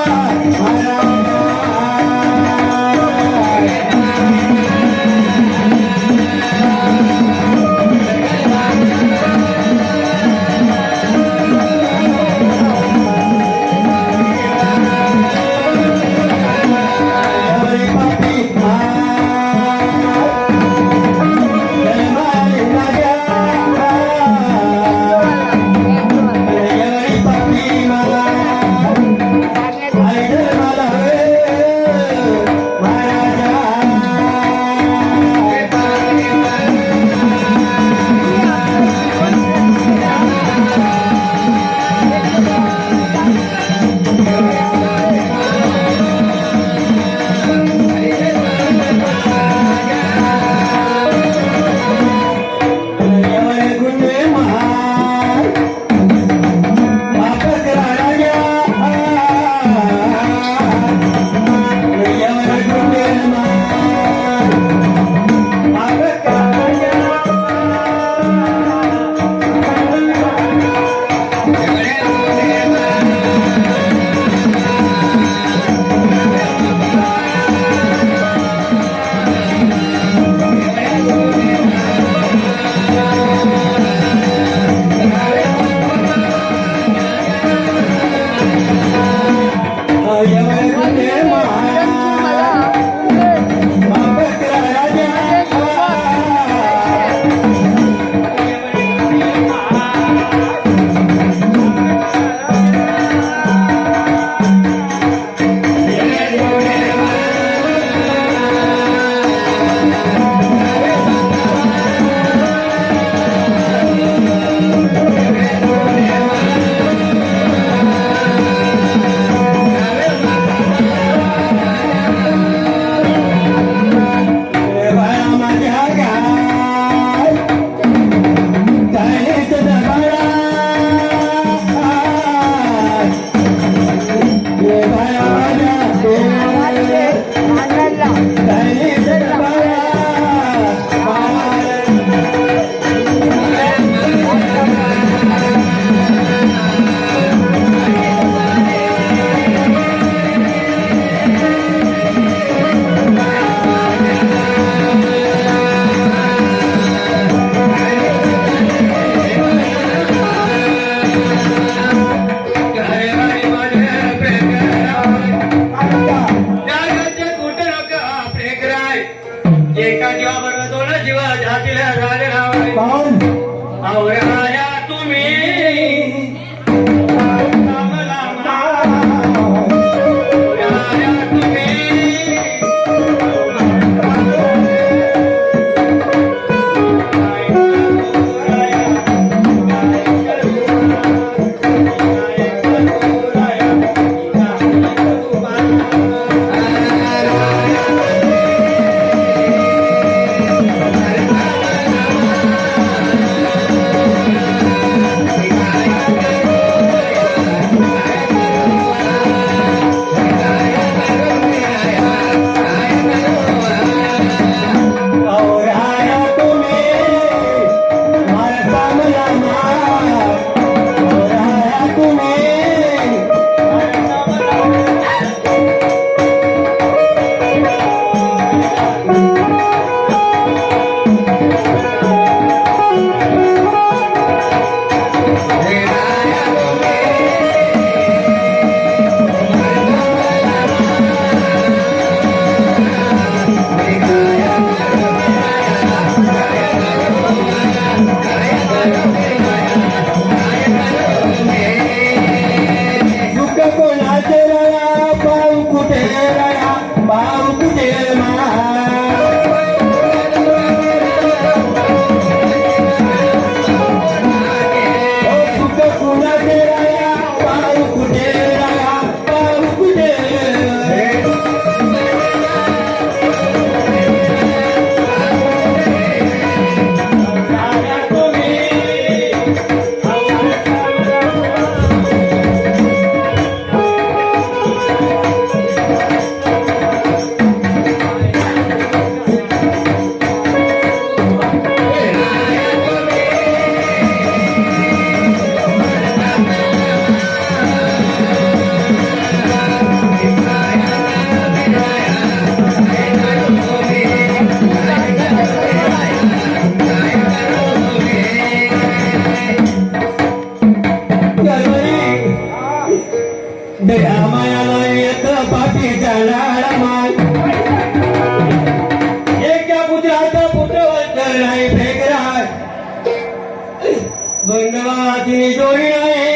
मायाला येत पापीचा लाडमाल एका पुत्राचा पुत्रवंत नाही फेकराय बंधवाची जोडी नाही